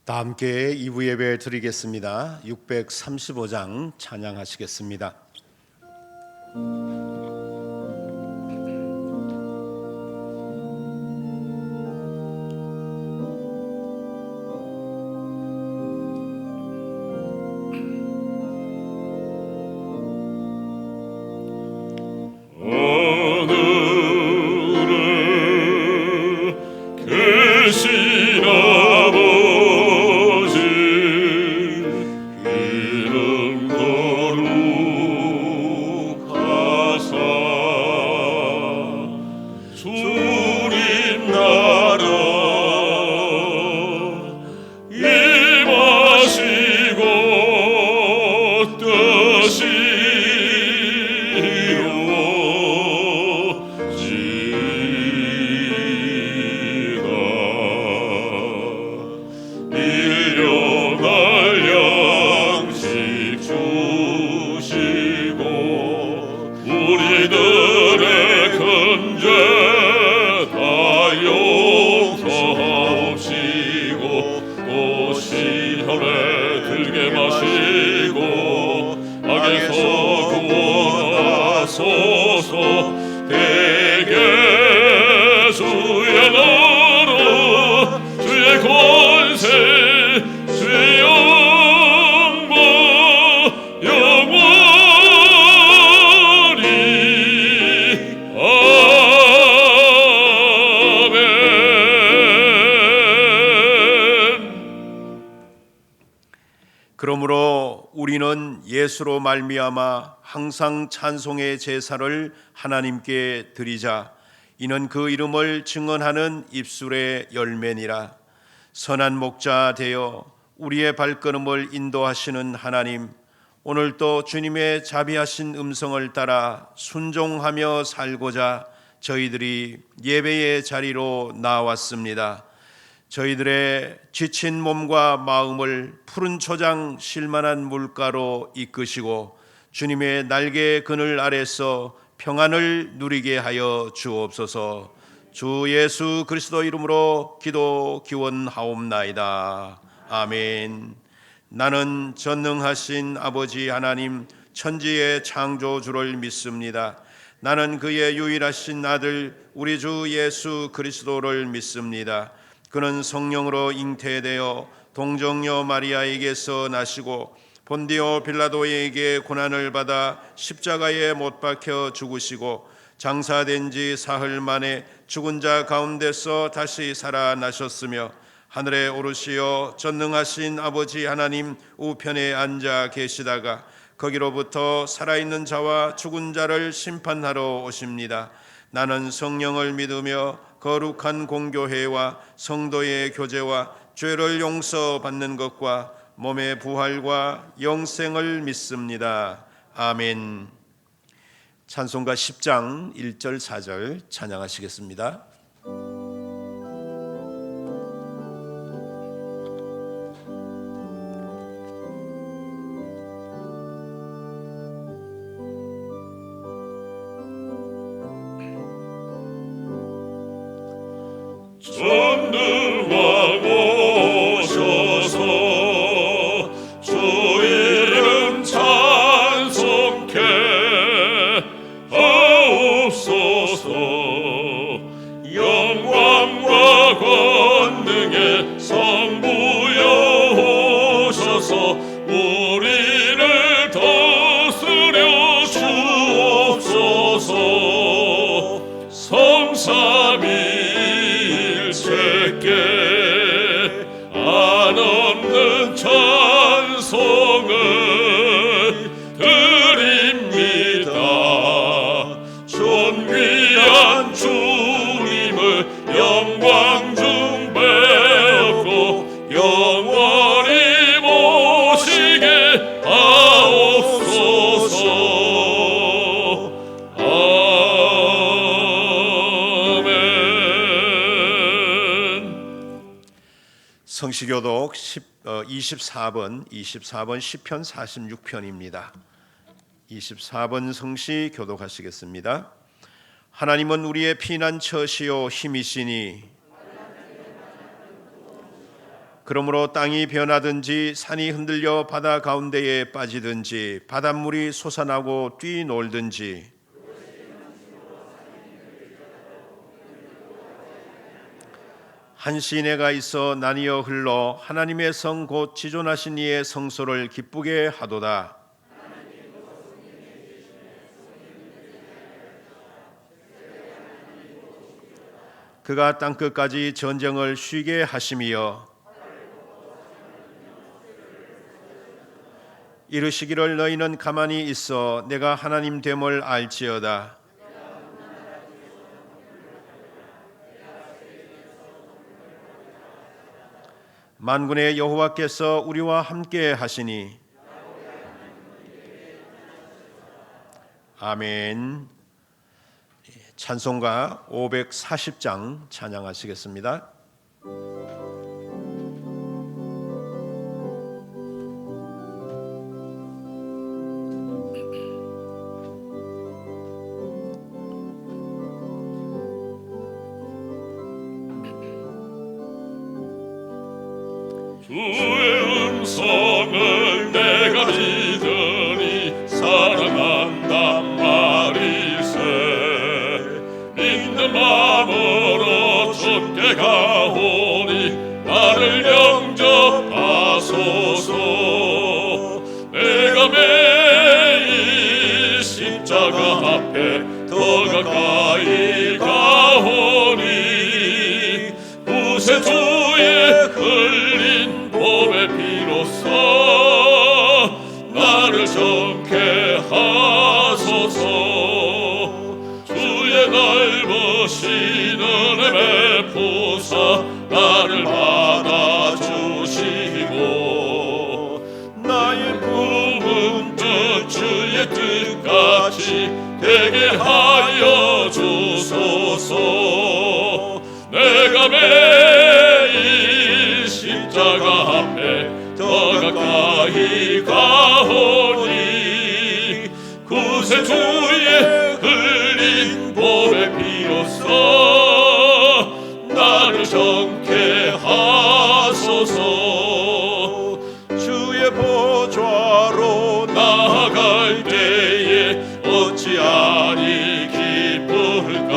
다 함께 2부 예배 드리겠습니다. 635장 찬양하시겠습니다. 그러므로 우리는 예수로 말미암아 항상 찬송의 제사를 하나님께 드리자. 이는 그 이름을 증언하는 입술의 열매니라. 선한 목자 되어 우리의 발걸음을 인도하시는 하나님, 오늘도 주님의 자비하신 음성을 따라 순종하며 살고자 저희들이 예배의 자리로 나왔습니다. 저희들의 지친 몸과 마음을 푸른 초장 쉴만한 물가로 이끄시고 주님의 날개 그늘 아래서 평안을 누리게 하여 주옵소서. 주 예수 그리스도 이름으로 기도 기원하옵나이다. 아멘. 나는 전능하신 아버지 하나님 천지의 창조주를 믿습니다. 나는 그의 유일하신 아들 우리 주 예수 그리스도를 믿습니다. 그는 성령으로 잉태되어 동정녀 마리아에게서 나시고 본디오 빌라도에게 고난을 받아 십자가에 못 박혀 죽으시고 장사된 지 사흘 만에 죽은 자 가운데서 다시 살아나셨으며 하늘에 오르시어 전능하신 아버지 하나님 우편에 앉아 계시다가 거기로부터 살아있는 자와 죽은 자를 심판하러 오십니다. 나는 성령을 믿으며 거룩한 공교회와 성도의 교제와 죄를 용서받는 것과 몸의 부활과 영생을 믿습니다. 아멘. 찬송가 10장 1절 4절 찬양하시겠습니다. 전능왕 오셔서 주 이름 찬송케 하옵소서. 영광과 권능의 성부여 오셔서 우리를 다스려 주옵소서. 성삼위 주께 안없는 찬송을 드립니다. 존귀한 주님을 영광 중 배우고 영원히 모시게 하옵소서. 성시교독 24번 시편 46편입니다. 24번 성시 교독하시겠습니다. 하나님은 우리의 피난처시요 힘이시니 그러므로 땅이 변하든지 산이 흔들려 바다 가운데에 빠지든지 바닷물이 솟아나고 뛰놀든지 한 시내가 있어 나뉘어 흘러 하나님의 성 곧 지존하신 이의 성소를 기쁘게 하도다. 그가 땅끝까지 전쟁을 쉬게 하심이여 이르시기를 너희는 가만히 있어 내가 하나님 됨을 알지어다. 만군의 여호와께서 우리와 함께 하시니 아멘. 찬송가 540장 찬양하시겠습니다. 주의 음성을 내가 믿으니 사랑한단 말이세. 믿는 마음으로 주께 가오니 나를 영접하소서. 내가 매일 십자가 앞에 더 가까이 가오니 구세주의 흘린 봄의 피로써 나를 정케 하소서. 주의 넓으신 은혜 베푸사 나를 받아주시고 나의 품은 뜻 주의 뜻같이 되게 하여 주소서. 내가 매일 십자가 앞에 더 가까이 가오니 구세주의 흘린 봄의 피로써 나를 정케 하소서. 주의 보좌로 나아갈 때에 어찌하니 기쁠까.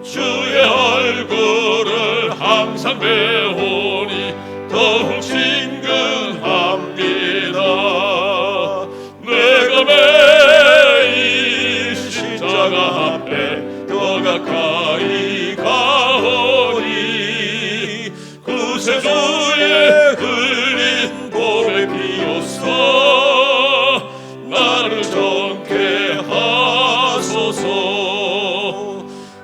주의 얼굴을 항상 배우니 더욱 친근합니다. 내가 매일 십자가 앞에 더 가까이 가오니 구세주의 흘린 봄의 피로써 나를 정케 하소서.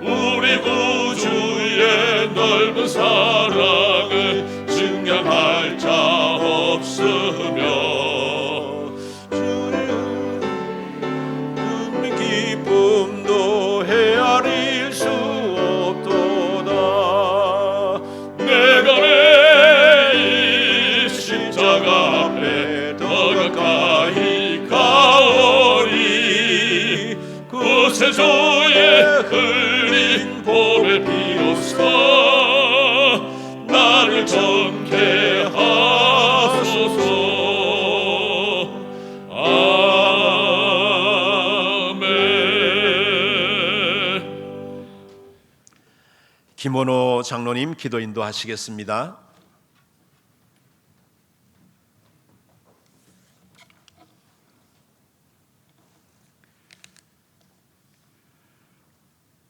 우리 구주의 넓은 사랑을 증명할 자 없으며 주의 기쁨도 헤아릴 수 없도다. 내가 매일 십자가 앞에 더 가까이 가오니 구세주의 흘린 봄의 피로써 나를 정케 하소서. 아멘. 김원호 장로님 기도 인도하시겠습니다.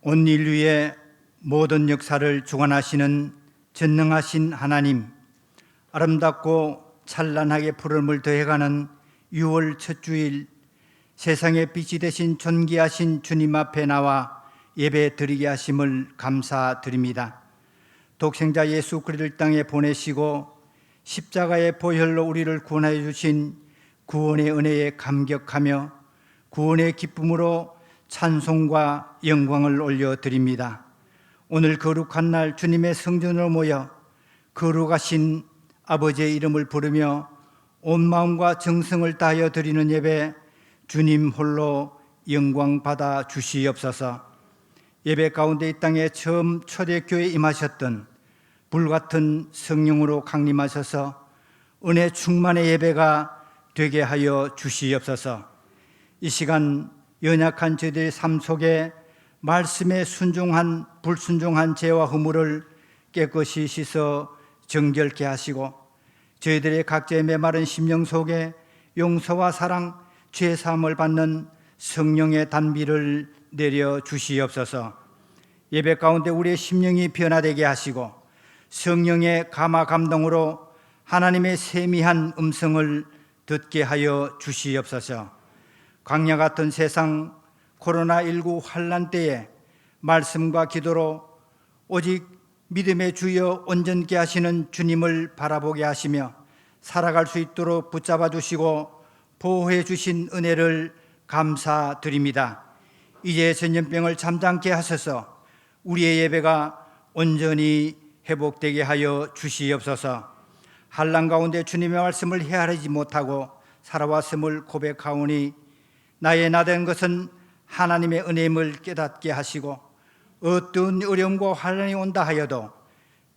온 인류의 모든 역사를 주관하시는 전능하신 하나님, 아름답고 찬란하게 푸름을 더해가는 6월 첫 주일 세상의 빛이 되신 존귀하신 주님 앞에 나와 예배 드리게 하심을 감사드립니다. 독생자 예수 그리스도를 땅에 보내시고 십자가의 보혈로 우리를 구원하여 주신 구원의 은혜에 감격하며 구원의 기쁨으로 찬송과 영광을 올려드립니다. 오늘 거룩한 날 주님의 성전으로 모여 거룩하신 아버지의 이름을 부르며 온 마음과 정성을 다하여 드리는 예배 주님 홀로 영광 받아 주시옵소서. 예배 가운데 이 땅에 처음 초대교회에 임하셨던 불같은 성령으로 강림하셔서 은혜 충만의 예배가 되게 하여 주시옵소서. 이 시간 연약한 저희들의 삶 속에 말씀에 순종한 불순종한 죄와 허물을 깨끗이 씻어 정결케 하시고 저희들의 각자의 메마른 심령 속에 용서와 사랑, 죄사함을 받는 성령의 단비를 내려 주시옵소서. 예배 가운데 우리의 심령이 변화되게 하시고 성령의 감화 감동으로 하나님의 세미한 음성을 듣게 하여 주시옵소서. 광야 같은 세상 코로나19 환난 때에 말씀과 기도로 오직 믿음의 주여 온전케 하시는 주님을 바라보게 하시며 살아갈 수 있도록 붙잡아 주시고 보호해 주신 은혜를 감사드립니다. 이제 전염병을 잠잠케 하셔서 우리의 예배가 온전히 회복되게 하여 주시옵소서. 환난 가운데 주님의 말씀을 헤아리지 못하고 살아왔음을 고백하오니 나의 나된 것은 하나님의 은혜임을 깨닫게 하시고 어떤 어려움과 환난이 온다 하여도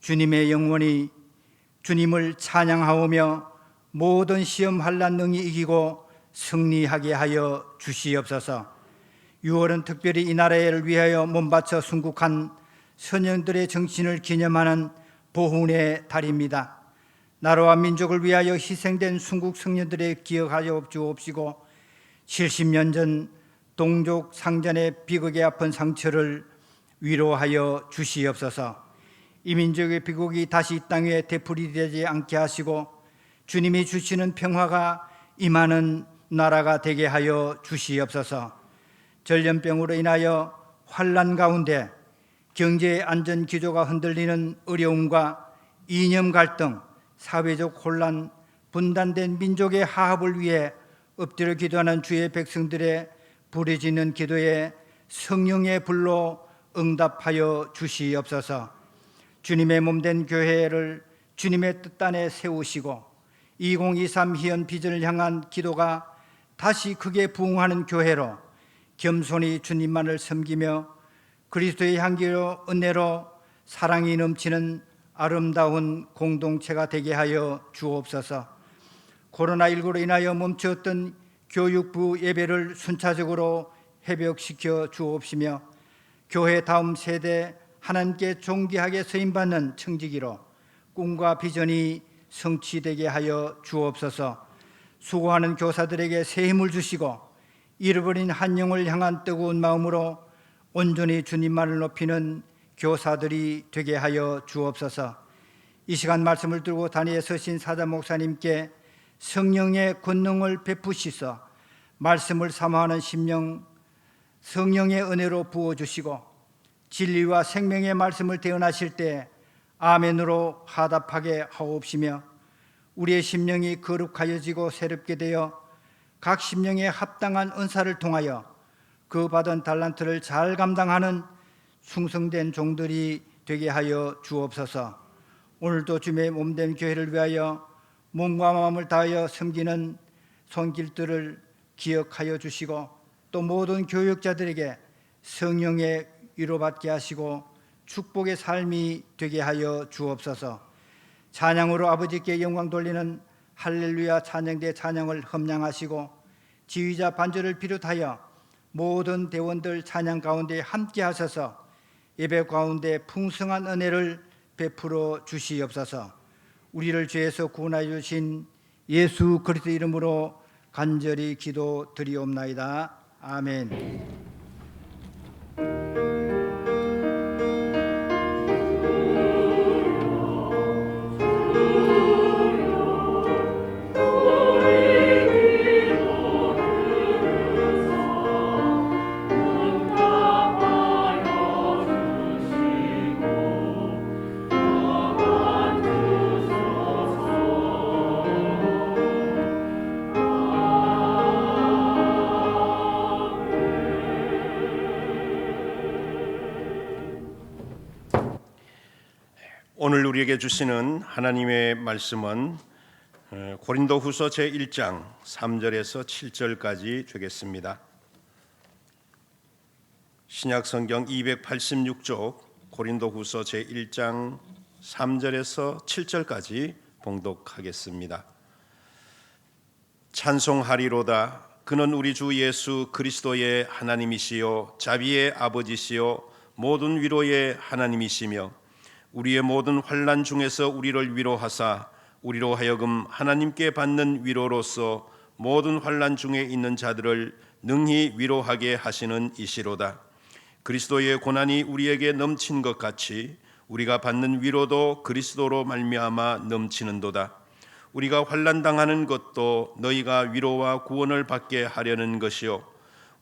주님의 영혼이 주님을 찬양하오며 모든 시험 환난 능히 이기고 승리하게 하여 주시옵소서. 6월은 특별히 이 나라를 위하여 몸바쳐 순국한 선영들의 정신을 기념하는 보훈의 달입니다. 나라와 민족을 위하여 희생된 순국 성년들의 기억하여 주옵시고 70년 전 동족 상전의 비극의 아픈 상처를 위로하여 주시옵소서. 이 민족의 비극이 다시 이 땅 위에 되풀이되지 않게 하시고 주님이 주시는 평화가 임하는 나라가 되게 하여 주시옵소서. 전염병으로 인하여 환난 가운데 경제 안전 기조가 흔들리는 어려움과 이념 갈등, 사회적 혼란, 분단된 민족의 화합을 위해 엎드려 기도하는 주의 백성들의 부르짖는 기도에 성령의 불로 응답하여 주시옵소서. 주님의 몸된 교회를 주님의 뜻 안에 세우시고 2023 희연 비전을 향한 기도가 다시 크게 부흥하는 교회로 겸손히 주님만을 섬기며 그리스도의 향기로 은혜로 사랑이 넘치는 아름다운 공동체가 되게 하여 주옵소서. 코로나19로 인하여 멈추었던 교육부 예배를 순차적으로 회복시켜 주옵시며 교회 다음 세대 하나님께 존귀하게 쓰임받는 청지기로 꿈과 비전이 성취되게 하여 주옵소서. 수고하는 교사들에게 새 힘을 주시고 잃어버린 한 영을 향한 뜨거운 마음으로 온전히 주님만을 높이는 교사들이 되게 하여 주옵소서. 이 시간 말씀을 들고 단위에 서신 사자 목사님께 성령의 권능을 베푸시서 말씀을 사모하는 심령 성령의 은혜로 부어주시고 진리와 생명의 말씀을 대언하실 때 아멘으로 화답하게 하옵시며 우리의 심령이 거룩하여지고 새롭게 되어 각 심령에 합당한 은사를 통하여 그 받은 달란트를 잘 감당하는 충성된 종들이 되게 하여 주옵소서. 오늘도 주님의 몸된 교회를 위하여 몸과 마음을 다하여 섬기는 손길들을 기억하여 주시고 또 모든 교육자들에게 성령의 위로받게 하시고 축복의 삶이 되게 하여 주옵소서. 찬양으로 아버지께 영광 돌리는 할렐루야 찬양대 찬양을 험량하시고 지휘자 반주를 비롯하여 모든 대원들 찬양 가운데 함께 하셔서 예배 가운데 풍성한 은혜를 베풀어 주시옵소서. 우리를 죄에서 구원하여 주신 예수 그리스도 이름으로 간절히 기도드리옵나이다. 아멘. 오늘 우리에게 주시는 하나님의 말씀은 고린도후서 제1장 3절에서 7절까지 되겠습니다. 신약성경 286쪽 고린도후서 제1장 3절에서 7절까지 봉독하겠습니다. 찬송하리로다. 그는 우리 주 예수 그리스도의 하나님이시요 자비의 아버지시요 모든 위로의 하나님이시며 우리의 모든 환난 중에서 우리를 위로하사 우리로 하여금 하나님께 받는 위로로서 모든 환난 중에 있는 자들을 능히 위로하게 하시는 이시로다. 그리스도의 고난이 우리에게 넘친 것 같이 우리가 받는 위로도 그리스도로 말미암아 넘치는도다. 우리가 환난 당하는 것도 너희가 위로와 구원을 받게 하려는 것이요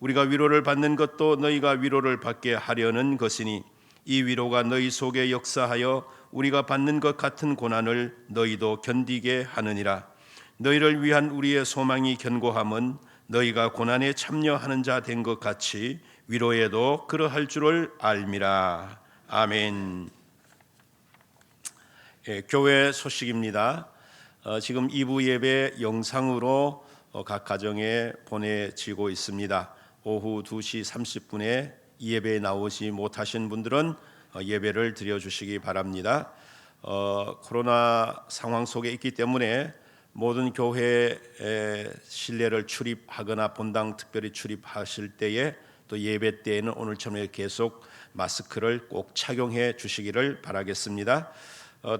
우리가 위로를 받는 것도 너희가 위로를 받게 하려는 것이니 이 위로가 너희 속에 역사하여 우리가 받는 것 같은 고난을 너희도 견디게 하느니라. 너희를 위한 우리의 소망이 견고함은 너희가 고난에 참여하는 자 된 것 같이 위로에도 그러할 줄을 알미라. 아멘. 교회 소식입니다. 지금 2부 예배 영상으로 각 가정에 보내지고 있습니다. 오후 2시 30분에 이 예배에 나오지 못하신 분들은 예배를 드려주시기 바랍니다. 코로나 상황 속에 있기 때문에 모든 교회에 실내를 출입하거나 본당 특별히 출입하실 때에 또 예배 때에는 오늘처럼 계속 마스크를 꼭 착용해 주시기를 바라겠습니다.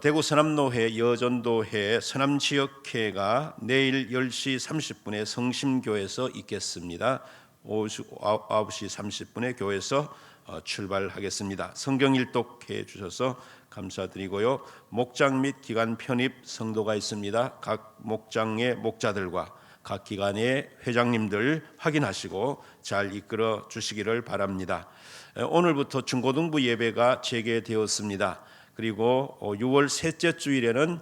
대구 서남노회 여전도회 서남지역회가 내일 10시 30분에 성심교에서 있겠습니다. 오후 9시 30분에 교회에서 출발하겠습니다. 성경 일독해 주셔서 감사드리고요. 목장 및 기관 편입 성도가 있습니다. 각 목장의 목자들과 각 기관의 회장님들 확인하시고 잘 이끌어 주시기를 바랍니다. 오늘부터 중고등부 예배가 재개되었습니다. 그리고 6월 셋째 주일에는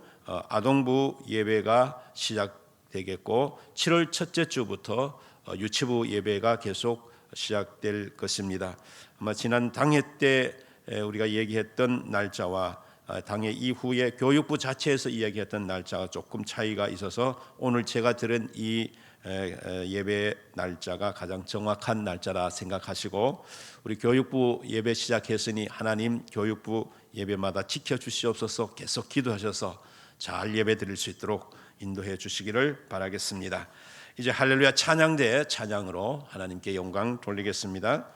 아동부 예배가 시작되겠고 7월 첫째 주부터 유치부 예배가 계속 시작될 것입니다. 아마 지난 당회 때 우리가 얘기했던 날짜와 당회 이후에 교육부 자체에서 이야기했던 날짜가 조금 차이가 있어서 오늘 제가 들은 이 예배 날짜가 가장 정확한 날짜라 생각하시고 우리 교육부 예배 시작했으니 하나님 교육부 예배마다 지켜주시옵소서 계속 기도하셔서 잘 예배 드릴 수 있도록 인도해 주시기를 바라겠습니다. 이제 할렐루야 찬양대 찬양으로 하나님께 영광 돌리겠습니다.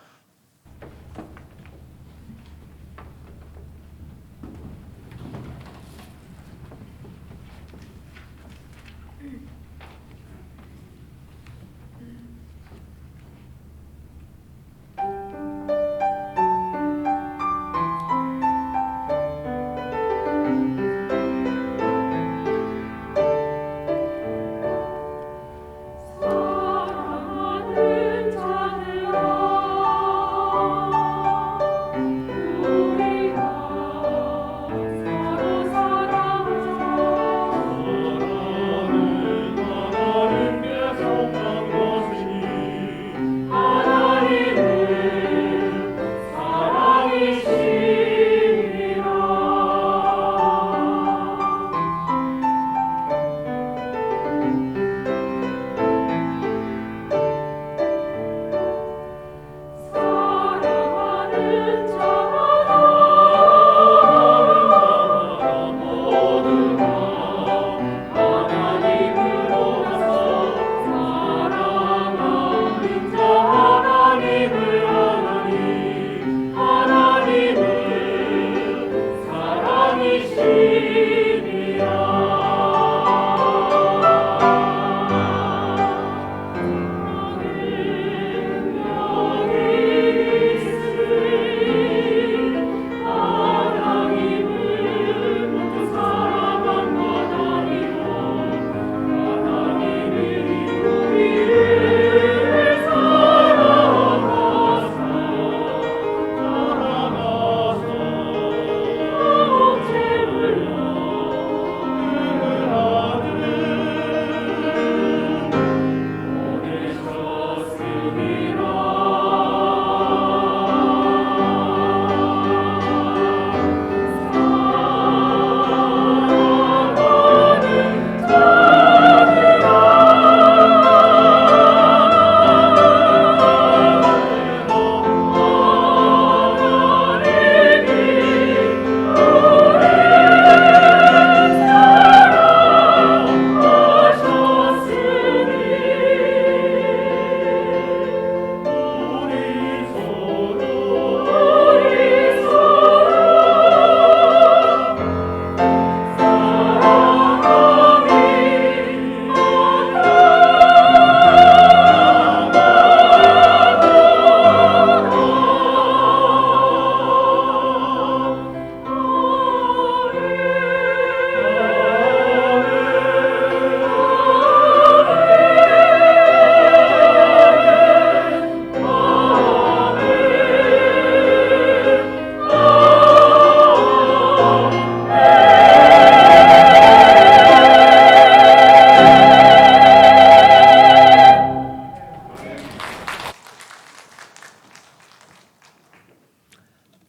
사랑하는 자들아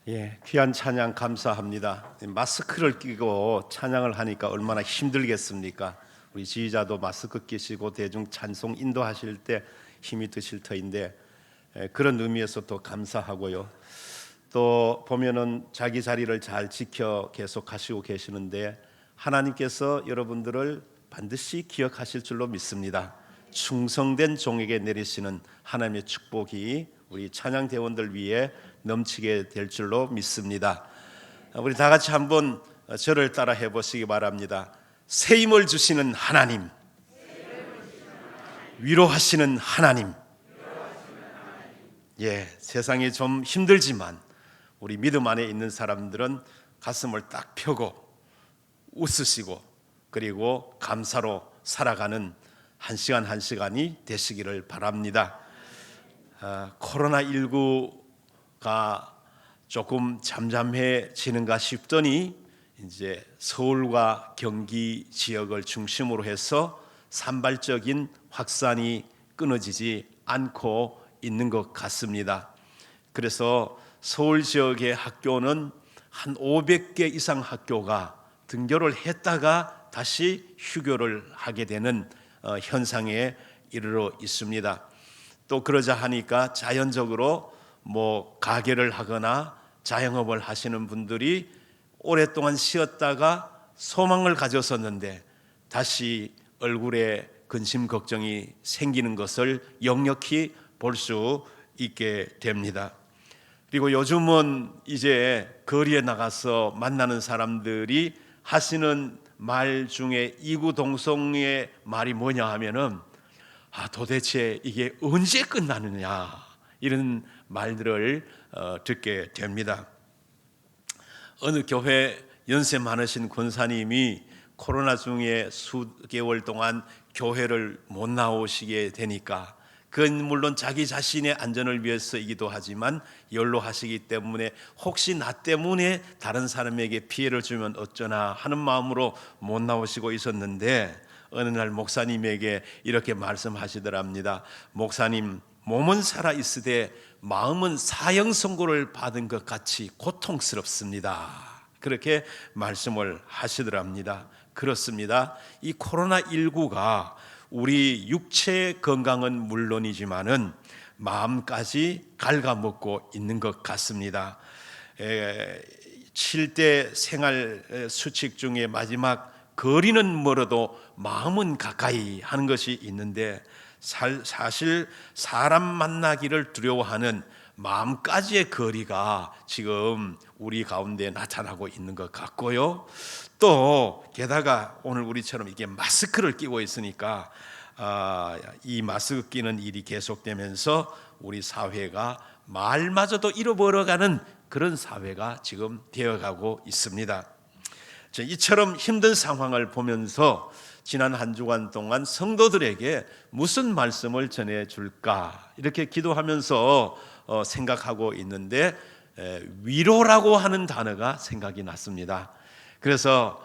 예, 귀한 찬양 감사합니다. 마스크를 끼고 찬양을 하니까 얼마나 힘들겠습니까? 우리 지휘자도 마스크 끼시고 대중 찬송 인도하실 때 힘이 드실 터인데 그런 의미에서 또 감사하고요. 또 보면은 자기 자리를 잘 지켜 계속 하시고 계시는데 하나님께서 여러분들을 반드시 기억하실 줄로 믿습니다. 충성된 종에게 내리시는 하나님의 축복이 우리 찬양 대원들 위해 넘치게 될 줄로 믿습니다. 우리 다 같이 한번 저를 따라 해보시기 바랍니다. 새 힘을 주시는 하나님, 위로하시는 하나님. 예, 세상이 좀 힘들지만 우리 믿음 안에 있는 사람들은 가슴을 딱 펴고 웃으시고 그리고 감사로 살아가는 한 시간 한 시간이 되시기를 바랍니다. 코로나19가 조금 잠잠해지는가 싶더니 이제 서울과 경기 지역을 중심으로 해서 산발적인 확산이 끊어지지 않고 있는 것 같습니다. 그래서 서울 지역의 학교는 한 500개 이상 학교가 등교를 했다가 다시 휴교를 하게 되는 현상에 이르러 있습니다. 또 그러자 하니까 자연적으로 가게를 하거나 자영업을 하시는 분들이 오랫동안 쉬었다가 소망을 가졌었는데 다시 얼굴에 근심 걱정이 생기는 것을 역력히 볼 수 있게 됩니다. 그리고 요즘은 이제 거리에 나가서 만나는 사람들이 하시는 말 중에 이구동성의 말이 뭐냐 하면은 도대체 이게 언제 끝나느냐 이런 말들을 듣게 됩니다. 어느 교회 연세 많으신 권사님이 코로나 중에 수개월 동안 교회를 못 나오시게 되니까 그건 물론 자기 자신의 안전을 위해서이기도 하지만 연로하시기 때문에 혹시 나 때문에 다른 사람에게 피해를 주면 어쩌나 하는 마음으로 못 나오시고 있었는데 어느 날 목사님에게 이렇게 말씀하시더랍니다. 목사님, 몸은 살아있으되 마음은 사형 선고를 받은 것 같이 고통스럽습니다. 그렇게 말씀을 하시더랍니다. 그렇습니다. 이 코로나19가 우리 육체 건강은 물론이지만은 마음까지 갉아먹고 있는 것 같습니다. 7대 생활 수칙 중에 마지막 거리는 멀어도 마음은 가까이 하는 것이 있는데 사실 사람 만나기를 두려워하는 마음까지의 거리가 지금 우리 가운데 나타나고 있는 것 같고요. 또 게다가 오늘 우리처럼 이게 마스크를 끼고 있으니까 이 마스크 끼는 일이 계속되면서 우리 사회가 말마저도 잃어버려가는 그런 사회가 지금 되어가고 있습니다. 이처럼 힘든 상황을 보면서 지난 한 주간 동안 성도들에게 무슨 말씀을 전해줄까 이렇게 기도하면서 생각하고 있는데 위로라고 하는 단어가 생각이 났습니다. 그래서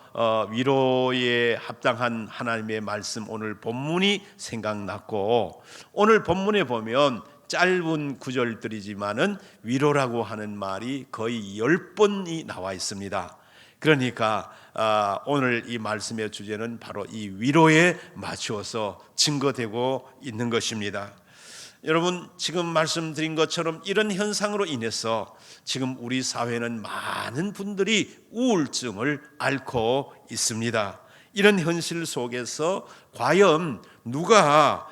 위로에 합당한 하나님의 말씀 오늘 본문이 생각났고 오늘 본문에 보면 짧은 구절들이지만은 위로라고 하는 말이 거의 10번이 나와 있습니다. 그러니까 오늘 이 말씀의 주제는 바로 이 위로에 맞추어서 증거되고 있는 것입니다. 여러분 지금 말씀드린 것처럼 이런 현상으로 인해서 지금 우리 사회는 많은 분들이 우울증을 앓고 있습니다. 이런 현실 속에서 과연 누가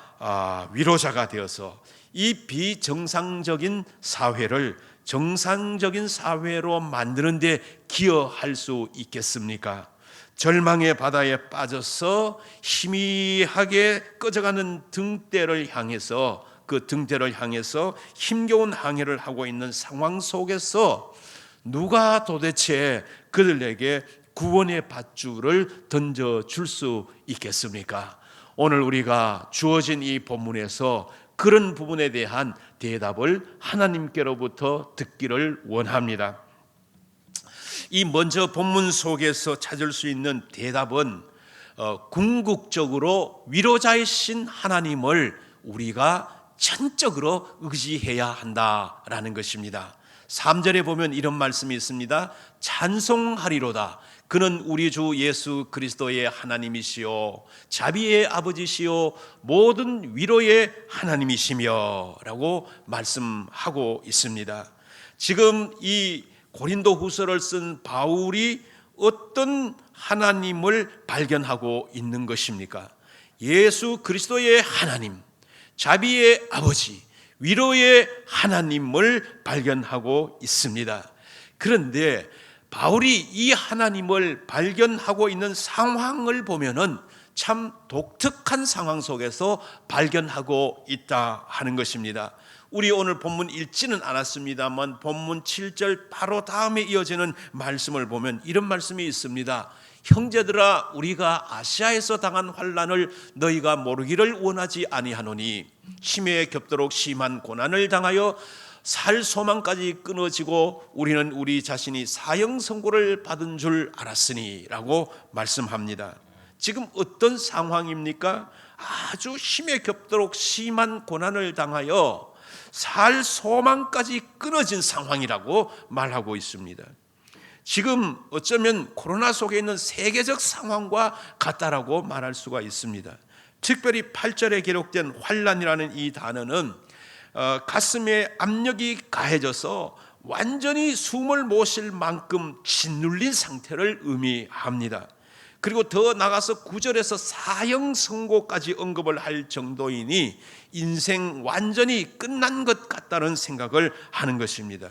위로자가 되어서 이 비정상적인 사회를 정상적인 사회로 만드는 데 기여할 수 있겠습니까? 절망의 바다에 빠져서 희미하게 꺼져가는 등대를 향해서 그 등대를 향해서 힘겨운 항해를 하고 있는 상황 속에서 누가 도대체 그들에게 구원의 밧줄을 던져줄 수 있겠습니까? 오늘 우리가 주어진 이 본문에서 그런 부분에 대한 대답을 하나님께로부터 듣기를 원합니다. 이 먼저 본문 속에서 찾을 수 있는 대답은 궁극적으로 위로자이신 하나님을 우리가 전적으로 의지해야 한다라는 것입니다. 3절에 보면 이런 말씀이 있습니다. 찬송하리로다. 그는 우리 주 예수 그리스도의 하나님이시요 자비의 아버지시요 모든 위로의 하나님이시며 라고 말씀하고 있습니다. 지금 이 고린도 후서를 쓴 바울이 어떤 하나님을 발견하고 있는 것입니까? 예수 그리스도의 하나님, 자비의 아버지, 위로의 하나님을 발견하고 있습니다. 그런데 바울이 이 하나님을 발견하고 있는 상황을 보면은 참 독특한 상황 속에서 발견하고 있다 하는 것입니다. 우리 오늘 본문 읽지는 않았습니다만 본문 7절 바로 다음에 이어지는 말씀을 보면 이런 말씀이 있습니다. 형제들아, 우리가 아시아에서 당한 환난을 너희가 모르기를 원하지 아니하노니 심해에 겹도록 심한 고난을 당하여 살 소망까지 끊어지고 우리는 우리 자신이 사형 선고를 받은 줄 알았으니 라고 말씀합니다. 지금 어떤 상황입니까? 아주 심해 겹도록 심한 고난을 당하여 살 소망까지 끊어진 상황이라고 말하고 있습니다. 지금 어쩌면 코로나 속에 있는 세계적 상황과 같다라고 말할 수가 있습니다. 특별히 8절에 기록된 환난이라는 이 단어는 가슴에 압력이 가해져서 완전히 숨을 못 쉴 만큼 짓눌린 상태를 의미합니다. 그리고 더 나가서 9절에서 사형 선고까지 언급을 할 정도이니 인생 완전히 끝난 것 같다는 생각을 하는 것입니다.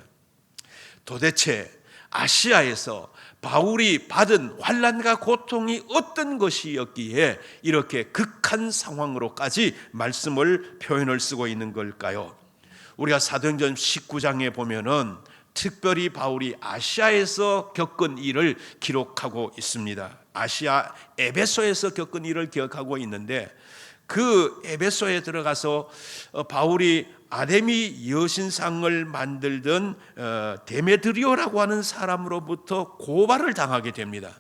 도대체 아시아에서 바울이 받은 환난과 고통이 어떤 것이었기에 이렇게 극한 상황으로까지 말씀을 표현을 쓰고 있는 걸까요? 우리가 사도행전 19장에 보면은 특별히 바울이 아시아에서 겪은 일을 기록하고 있습니다. 아시아 에베소에서 겪은 일을 기억하고 있는데 그 에베소에 들어가서 바울이 아데미 여신상을 만들던 데메드리오라고 하는 사람으로부터 고발을 당하게 됩니다.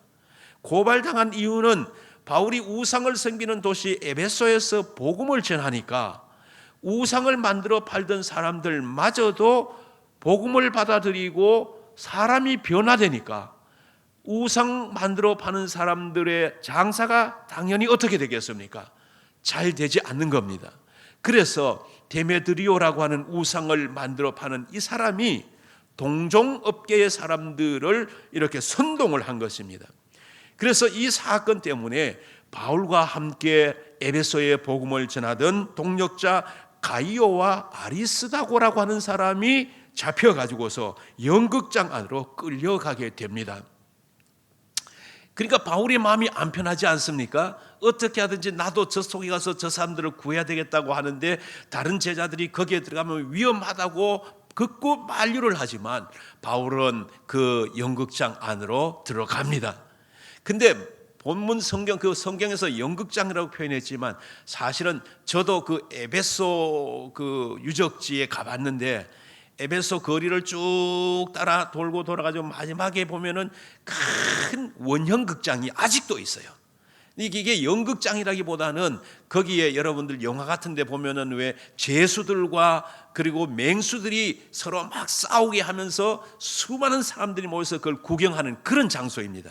고발당한 이유는 바울이 우상을 섬기는 도시 에베소에서 복음을 전하니까 우상을 만들어 팔던 사람들마저도 복음을 받아들이고 사람이 변화되니까 우상 만들어 파는 사람들의 장사가 당연히 어떻게 되겠습니까? 잘 되지 않는 겁니다. 그래서 데메드리오라고 하는 우상을 만들어 파는 이 사람이 동종업계의 사람들을 이렇게 선동을 한 것입니다. 그래서 이 사건 때문에 바울과 함께 에베소에 복음을 전하던 동력자 가이오와 아리스다고라고 하는 사람이 잡혀가지고서 연극장 안으로 끌려가게 됩니다. 그러니까 바울의 마음이 안 편하지 않습니까? 어떻게 하든지 나도 저 속에 가서 저 사람들을 구해야 되겠다고 하는데 다른 제자들이 거기에 들어가면 위험하다고 극구 만류를 하지만 바울은 그 연극장 안으로 들어갑니다. 근데 본문 성경 그 성경에서 연극장이라고 표현했지만 사실은 저도 그 에베소 그 유적지에 가봤는데 에베소 거리를 쭉 따라 돌고 돌아가지고 마지막에 보면은 큰 원형 극장이 아직도 있어요. 이게 연극장이라기보다는 거기에 여러분들 영화 같은 데 보면은 왜 죄수들과 그리고 맹수들이 서로 막 싸우게 하면서 수많은 사람들이 모여서 그걸 구경하는 그런 장소입니다.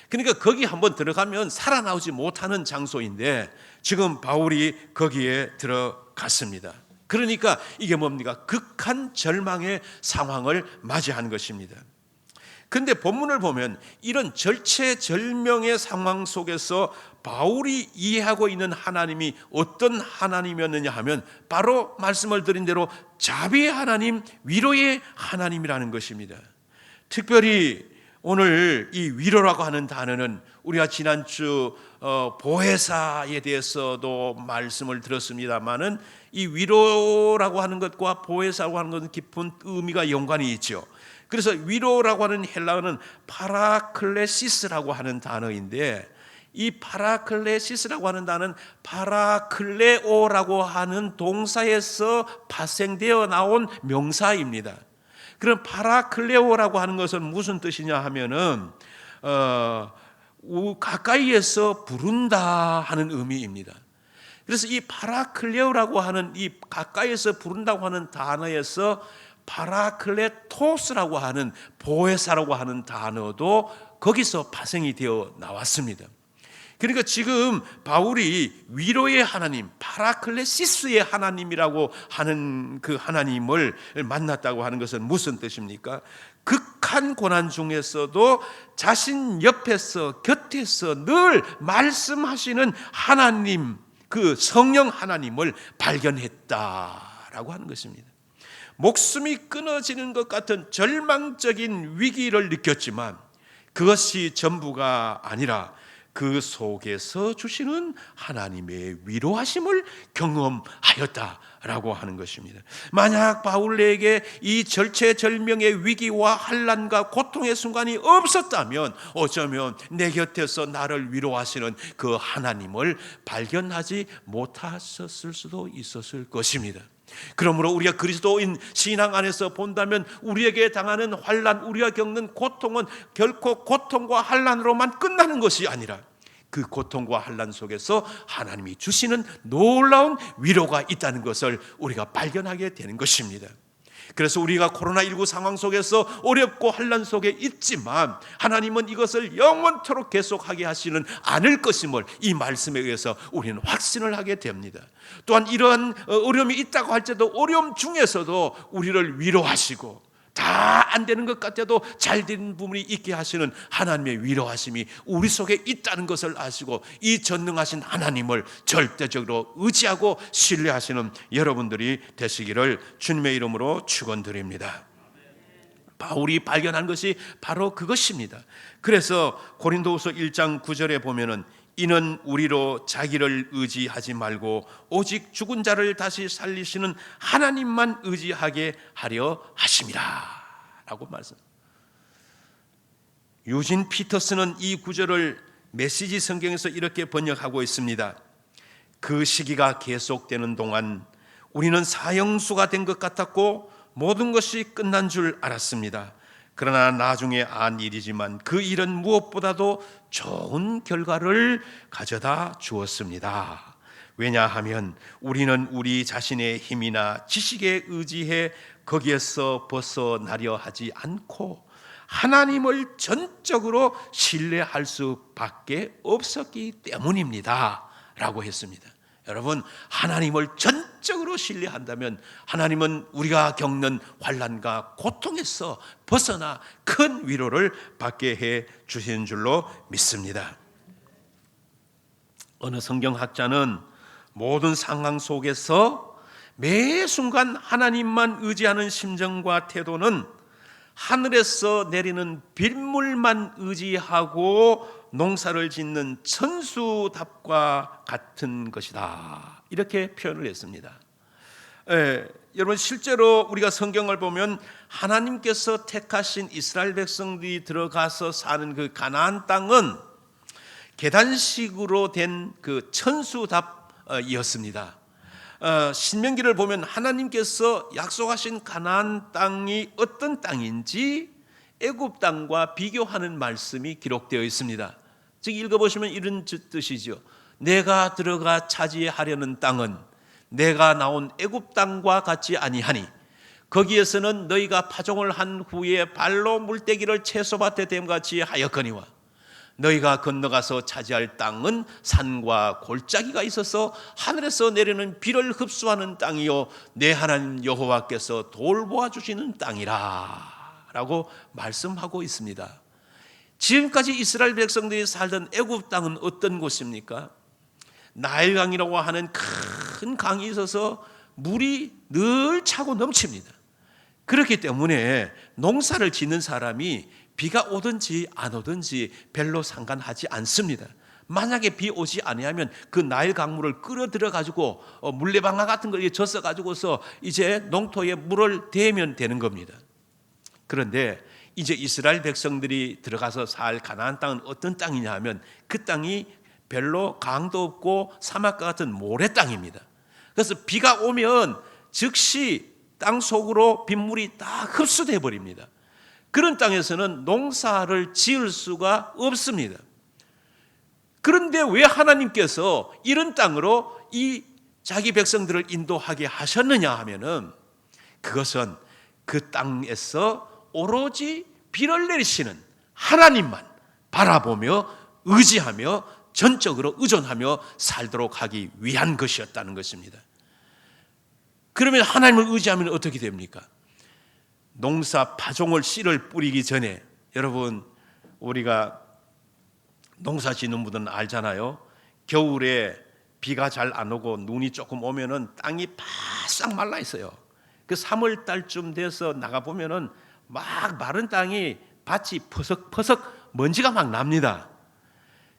그러니까 거기 한번 들어가면 살아나오지 못하는 장소인데 지금 바울이 거기에 들어갔습니다. 그러니까 이게 뭡니까? 극한 절망의 상황을 맞이한 것입니다. 그런데 본문을 보면 이런 절체절명의 상황 속에서 바울이 이해하고 있는 하나님이 어떤 하나님이었느냐 하면 바로 말씀을 드린 대로 자비의 하나님, 위로의 하나님이라는 것입니다. 특별히 오늘 이 위로라고 하는 단어는 우리가 지난주 보혜사에 대해서도 말씀을 들었습니다마는 이 위로라고 하는 것과 보혜사라고 하는 것은 깊은 의미가 연관이 있죠. 그래서 위로라고 하는 헬라어는 파라클레시스라고 하는 단어인데 이 파라클레시스라고 하는 단어는 파라클레오라고 하는 동사에서 파생되어 나온 명사입니다. 그럼 파라클레오라고 하는 것은 무슨 뜻이냐 하면은 가까이에서 부른다 하는 의미입니다. 그래서 이 파라클레오라고 하는 이 가까이에서 부른다고 하는 단어에서 파라클레토스라고 하는 보혜사라고 하는 단어도 거기서 파생이 되어 나왔습니다. 그러니까 지금 바울이 위로의 하나님, 파라클레시스의 하나님이라고 하는 그 하나님을 만났다고 하는 것은 무슨 뜻입니까? 극한 고난 중에서도 자신 옆에서 곁에서 늘 말씀하시는 하나님, 그 성령 하나님을 발견했다라고 하는 것입니다. 목숨이 끊어지는 것 같은 절망적인 위기를 느꼈지만 그것이 전부가 아니라 그 속에서 주시는 하나님의 위로하심을 경험하였다라고 하는 것입니다. 만약 바울에게 이 절체절명의 위기와 환난과 고통의 순간이 없었다면 어쩌면 내 곁에서 나를 위로하시는 그 하나님을 발견하지 못하셨을 수도 있었을 것입니다. 그러므로 우리가 그리스도인 신앙 안에서 본다면 우리에게 당하는 환난, 우리가 겪는 고통은 결코 고통과 환난으로만 끝나는 것이 아니라 그 고통과 환난 속에서 하나님이 주시는 놀라운 위로가 있다는 것을 우리가 발견하게 되는 것입니다. 그래서 우리가 코로나19 상황 속에서 어렵고 환난 속에 있지만 하나님은 이것을 영원토록 계속하게 하시는 않을 것임을 이 말씀에 의해서 우리는 확신을 하게 됩니다. 또한 이러한 어려움이 있다고 할지라도 어려움 중에서도 우리를 위로하시고 다 안 되는 것 같아도 잘 되는 부분이 있게 하시는 하나님의 위로하심이 우리 속에 있다는 것을 아시고 이 전능하신 하나님을 절대적으로 의지하고 신뢰하시는 여러분들이 되시기를 주님의 이름으로 축원드립니다. 바울이 발견한 것이 바로 그것입니다. 그래서 고린도후서 1장 9절에 보면은 이는 우리로 자기를 의지하지 말고 오직 죽은 자를 다시 살리시는 하나님만 의지하게 하려 하심이라 라고 말씀합니다. 유진 피터스는 이 구절을 메시지 성경에서 이렇게 번역하고 있습니다. 그 시기가 계속되는 동안 우리는 사형수가 된 것 같았고 모든 것이 끝난 줄 알았습니다. 그러나 나중에 안 일이지만 그 일은 무엇보다도 좋은 결과를 가져다 주었습니다. 왜냐하면 우리는 우리 자신의 힘이나 지식에 의지해 거기에서 벗어나려 하지 않고 하나님을 전적으로 신뢰할 수밖에 없었기 때문입니다 라고 했습니다. 여러분, 하나님을 전적으로 신뢰한다면 하나님은 우리가 겪는 환난과 고통에서 벗어나 큰 위로를 받게 해 주시는 줄로 믿습니다. 어느 성경학자는 모든 상황 속에서 매 순간 하나님만 의지하는 심정과 태도는 하늘에서 내리는 빗물만 의지하고 농사를 짓는 천수답과 같은 것이다, 이렇게 표현을 했습니다. 여러분, 실제로 우리가 성경을 보면 하나님께서 택하신 이스라엘 백성들이 들어가서 사는 그 가나안 땅은 계단식으로 된 그 천수답이었습니다. 신명기를 보면 하나님께서 약속하신 가나안 땅이 어떤 땅인지 애굽 땅과 비교하는 말씀이 기록되어 있습니다. 즉 읽어보시면 이런 뜻이죠. 내가 들어가 차지하려는 땅은 내가 나온 애굽 땅과 같지 아니하니 거기에서는 너희가 파종을 한 후에 발로 물대기를 채소밭에 됨같이 하였거니와 너희가 건너가서 차지할 땅은 산과 골짜기가 있어서 하늘에서 내리는 비를 흡수하는 땅이요 내 하나님 여호와께서 돌보아 주시는 땅이라 라고 말씀하고 있습니다. 지금까지 이스라엘 백성들이 살던 애굽 땅은 어떤 곳입니까? 나일강이라고 하는 큰 강이 있어서 물이 늘 차고 넘칩니다. 그렇기 때문에 농사를 짓는 사람이 비가 오든지 안 오든지 별로 상관하지 않습니다. 만약에 비 오지 아니하면 그 나일 강물을 끌어들여 가지고 물레방아 같은 걸 젖어 가지고서 이제 농토에 물을 대면 되는 겁니다. 그런데 이제 이스라엘 백성들이 들어가서 살 가나안 땅은 어떤 땅이냐 하면 그 땅이 별로 강도 없고 사막과 같은 모래 땅입니다. 그래서 비가 오면 즉시 땅 속으로 빗물이 다 흡수돼 버립니다. 그런 땅에서는 농사를 지을 수가 없습니다. 그런데 왜 하나님께서 이런 땅으로 이 자기 백성들을 인도하게 하셨느냐 하면은 그것은 그 땅에서 오로지 비를 내리시는 하나님만 바라보며 의지하며 전적으로 의존하며 살도록 하기 위한 것이었다는 것입니다. 그러면 하나님을 의지하면 어떻게 됩니까? 농사 파종을 씨를 뿌리기 전에, 여러분 우리가 농사 짓는 분들은 알잖아요. 겨울에 비가 잘 안 오고 눈이 조금 오면은 땅이 바싹 말라 있어요. 그 3월 달쯤 돼서 나가 보면은 막 마른 땅이 밭이 퍼석퍼석 먼지가 막 납니다.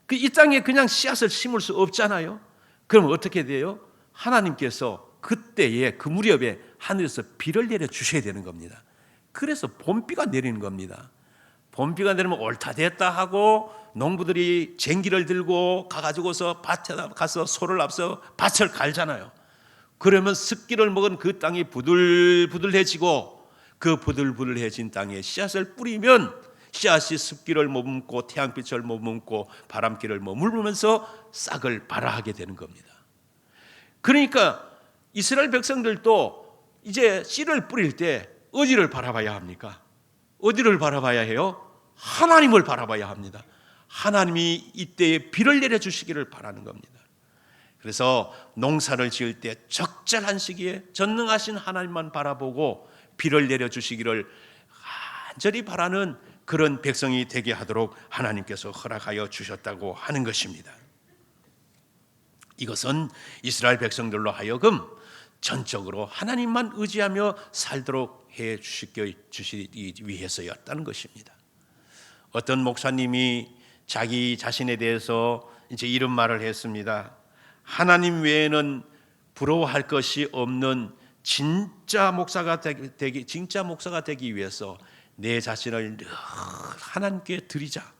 그 이 땅에 그냥 씨앗을 심을 수 없잖아요. 그럼 어떻게 돼요? 하나님께서 그때에 그 무렵에 하늘에서 비를 내려 주셔야 되는 겁니다. 그래서 봄비가 내리는 겁니다. 봄비가 내리면 옳다 됐다 하고 농부들이 쟁기를 들고 가가지고서 밭에 가서 소를 앞서 밭을 갈잖아요. 그러면 습기를 먹은 그 땅이 부들부들해지고 그 부들부들해진 땅에 씨앗을 뿌리면 씨앗이 습기를 머금고 태양빛을 머금고 바람길을 머물면서 싹을 발아하게 되는 겁니다. 그러니까 이스라엘 백성들도 이제 씨를 뿌릴 때 어디를 바라봐야 합니까? 어디를 바라봐야 해요? 하나님을 바라봐야 합니다. 하나님이 이때에 비를 내려주시기를 바라는 겁니다. 그래서 농사를 지을 때 적절한 시기에 전능하신 하나님만 바라보고 비를 내려주시기를 간절히 바라는 그런 백성이 되게 하도록 하나님께서 허락하여 주셨다고 하는 것입니다. 이것은 이스라엘 백성들로 하여금 전적으로 하나님만 의지하며 살도록 해 주시기 위해서였다는 것입니다. 어떤 목사님이 자기 자신에 대해서 이제 이런 말을 했습니다. 하나님 외에는 부러워할 것이 없는 진짜 목사가 되기 위해서 내 자신을 늘 하나님께 드리자.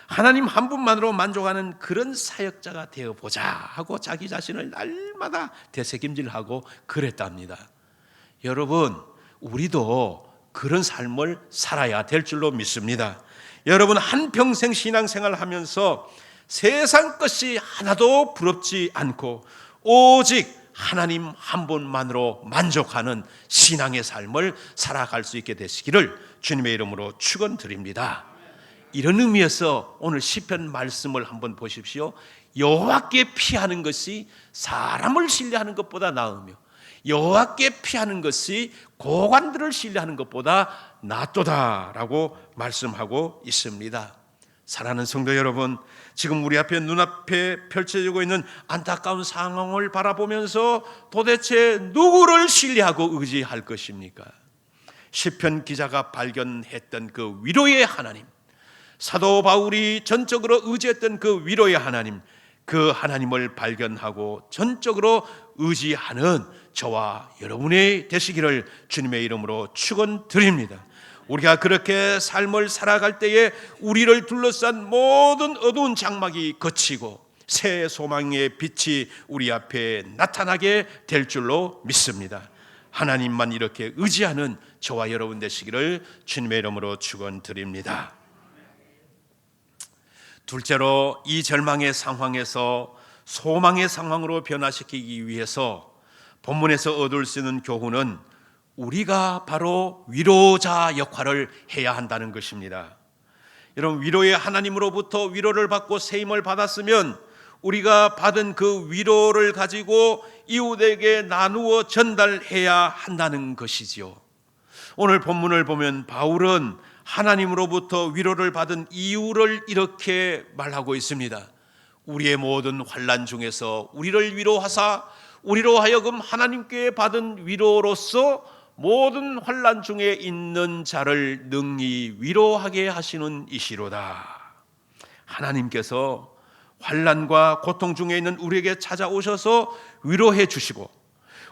하나님 한 분만으로 만족하는 그런 사역자가 되어보자 하고 자기 자신을 날마다 되새김질하고 그랬답니다. 여러분, 우리도 그런 삶을 살아야 될 줄로 믿습니다. 여러분, 한평생 신앙생활을 하면서 세상 것이 하나도 부럽지 않고 오직 하나님 한 분만으로 만족하는 신앙의 삶을 살아갈 수 있게 되시기를 주님의 이름으로 축원드립니다. 이런 의미에서 오늘 시편 말씀을 한번 보십시오. 여호와께 피하는 것이 사람을 신뢰하는 것보다 나으며 여호와께 피하는 것이 고관들을 신뢰하는 것보다 낫도다라고 말씀하고 있습니다. 사랑하는 성도 여러분, 지금 우리 앞에 눈앞에 펼쳐지고 있는 안타까운 상황을 바라보면서 도대체 누구를 신뢰하고 의지할 것입니까? 시편 기자가 발견했던 그 위로의 하나님, 사도 바울이 전적으로 의지했던 그 위로의 하나님, 그 하나님을 발견하고 전적으로 의지하는 저와 여러분이 되시기를 주님의 이름으로 축원드립니다. 우리가 그렇게 삶을 살아갈 때에 우리를 둘러싼 모든 어두운 장막이 걷히고 새 소망의 빛이 우리 앞에 나타나게 될 줄로 믿습니다. 하나님만 이렇게 의지하는 저와 여러분 되시기를 주님의 이름으로 축원드립니다. 둘째로, 이 절망의 상황에서 소망의 상황으로 변화시키기 위해서 본문에서 얻을 수 있는 교훈은 우리가 바로 위로자 역할을 해야 한다는 것입니다. 여러분, 위로의 하나님으로부터 위로를 받고 세임을 받았으면 우리가 받은 그 위로를 가지고 이웃에게 나누어 전달해야 한다는 것이지요. 오늘 본문을 보면 바울은 하나님으로부터 위로를 받은 이유를 이렇게 말하고 있습니다. 우리의 모든 환난 중에서 우리를 위로하사 우리로 하여금 하나님께 받은 위로로서 모든 환난 중에 있는 자를 능히 위로하게 하시는 이시로다. 하나님께서 환난과 고통 중에 있는 우리에게 찾아오셔서 위로해 주시고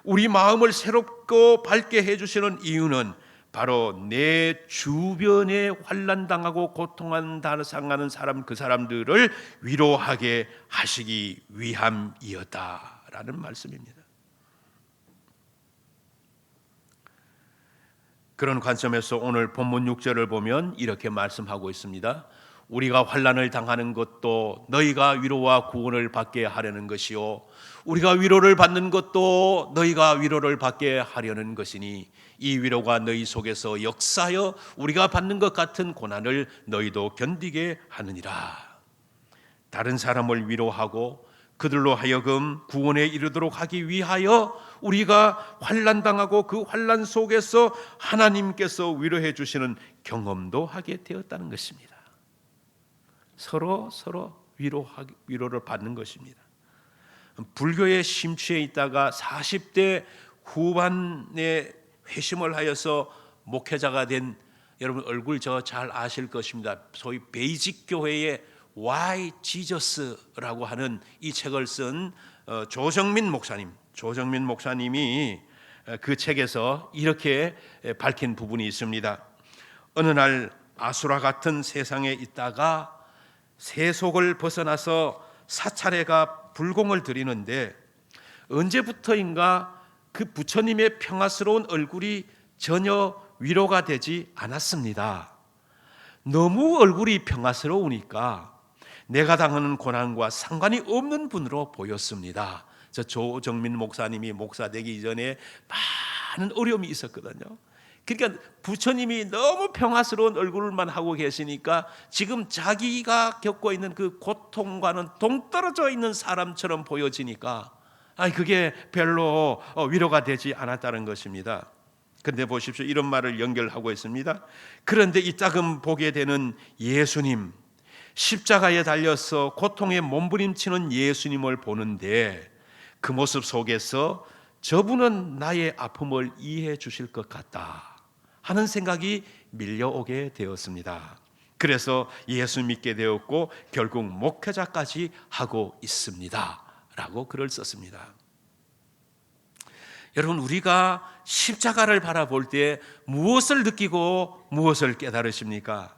우리 마음을 새롭고 밝게 해 주시는 이유는 바로 내 주변에 환난당하고 고통당하는 사람, 그 사람들을 위로하게 하시기 위함이었다라는 말씀입니다. 그런 관점에서 오늘 본문 6절을 보면 이렇게 말씀하고 있습니다. 우리가 환난을 당하는 것도 너희가 위로와 구원을 받게 하려는 것이요 우리가 위로를 받는 것도 너희가 위로를 받게 하려는 것이니 이 위로가 너희 속에서 역사하여 우리가 받는 것 같은 고난을 너희도 견디게 하느니라. 다른 사람을 위로하고 그들로 하여금 구원에 이르도록 하기 위하여 우리가 환난 당하고 그 환난 속에서 하나님께서 위로해 주시는 경험도 하게 되었다는 것입니다. 서로 위로를 받는 것입니다. 불교에 심취해 있다가 40대 후반에 회심을 하여서 목회자가 된 여러분 얼굴 저 잘 아실 것입니다. 소위 베이직 교회의 Why Jesus라고 하는 이 책을 쓴 조정민 목사님이 그 책에서 이렇게 밝힌 부분이 있습니다. 어느 날 아수라 같은 세상에 있다가 세속을 벗어나서 사찰에가 불공을 드리는데 언제부터인가 그 부처님의 평화스러운 얼굴이 전혀 위로가 되지 않았습니다. 너무 얼굴이 평화스러우니까 내가 당하는 고난과 상관이 없는 분으로 보였습니다. 저 조정민 목사님이 목사 되기 전에 많은 어려움이 있었거든요. 그러니까 부처님이 너무 평화스러운 얼굴만 하고 계시니까 지금 자기가 겪고 있는 그 고통과는 동떨어져 있는 사람처럼 보여지니까 그게 별로 위로가 되지 않았다는 것입니다. 그런데 보십시오. 이런 말을 연결하고 있습니다. 그런데 이따금 보게 되는 예수님, 십자가에 달려서 고통에 몸부림치는 예수님을 보는데 그 모습 속에서 저분은 나의 아픔을 이해해 주실 것 같다 하는 생각이 밀려오게 되었습니다. 그래서 예수 믿게 되었고 결국 목회자까지 하고 있습니다 라고 글을 썼습니다. 여러분, 우리가 십자가를 바라볼 때 무엇을 느끼고 무엇을 깨달으십니까?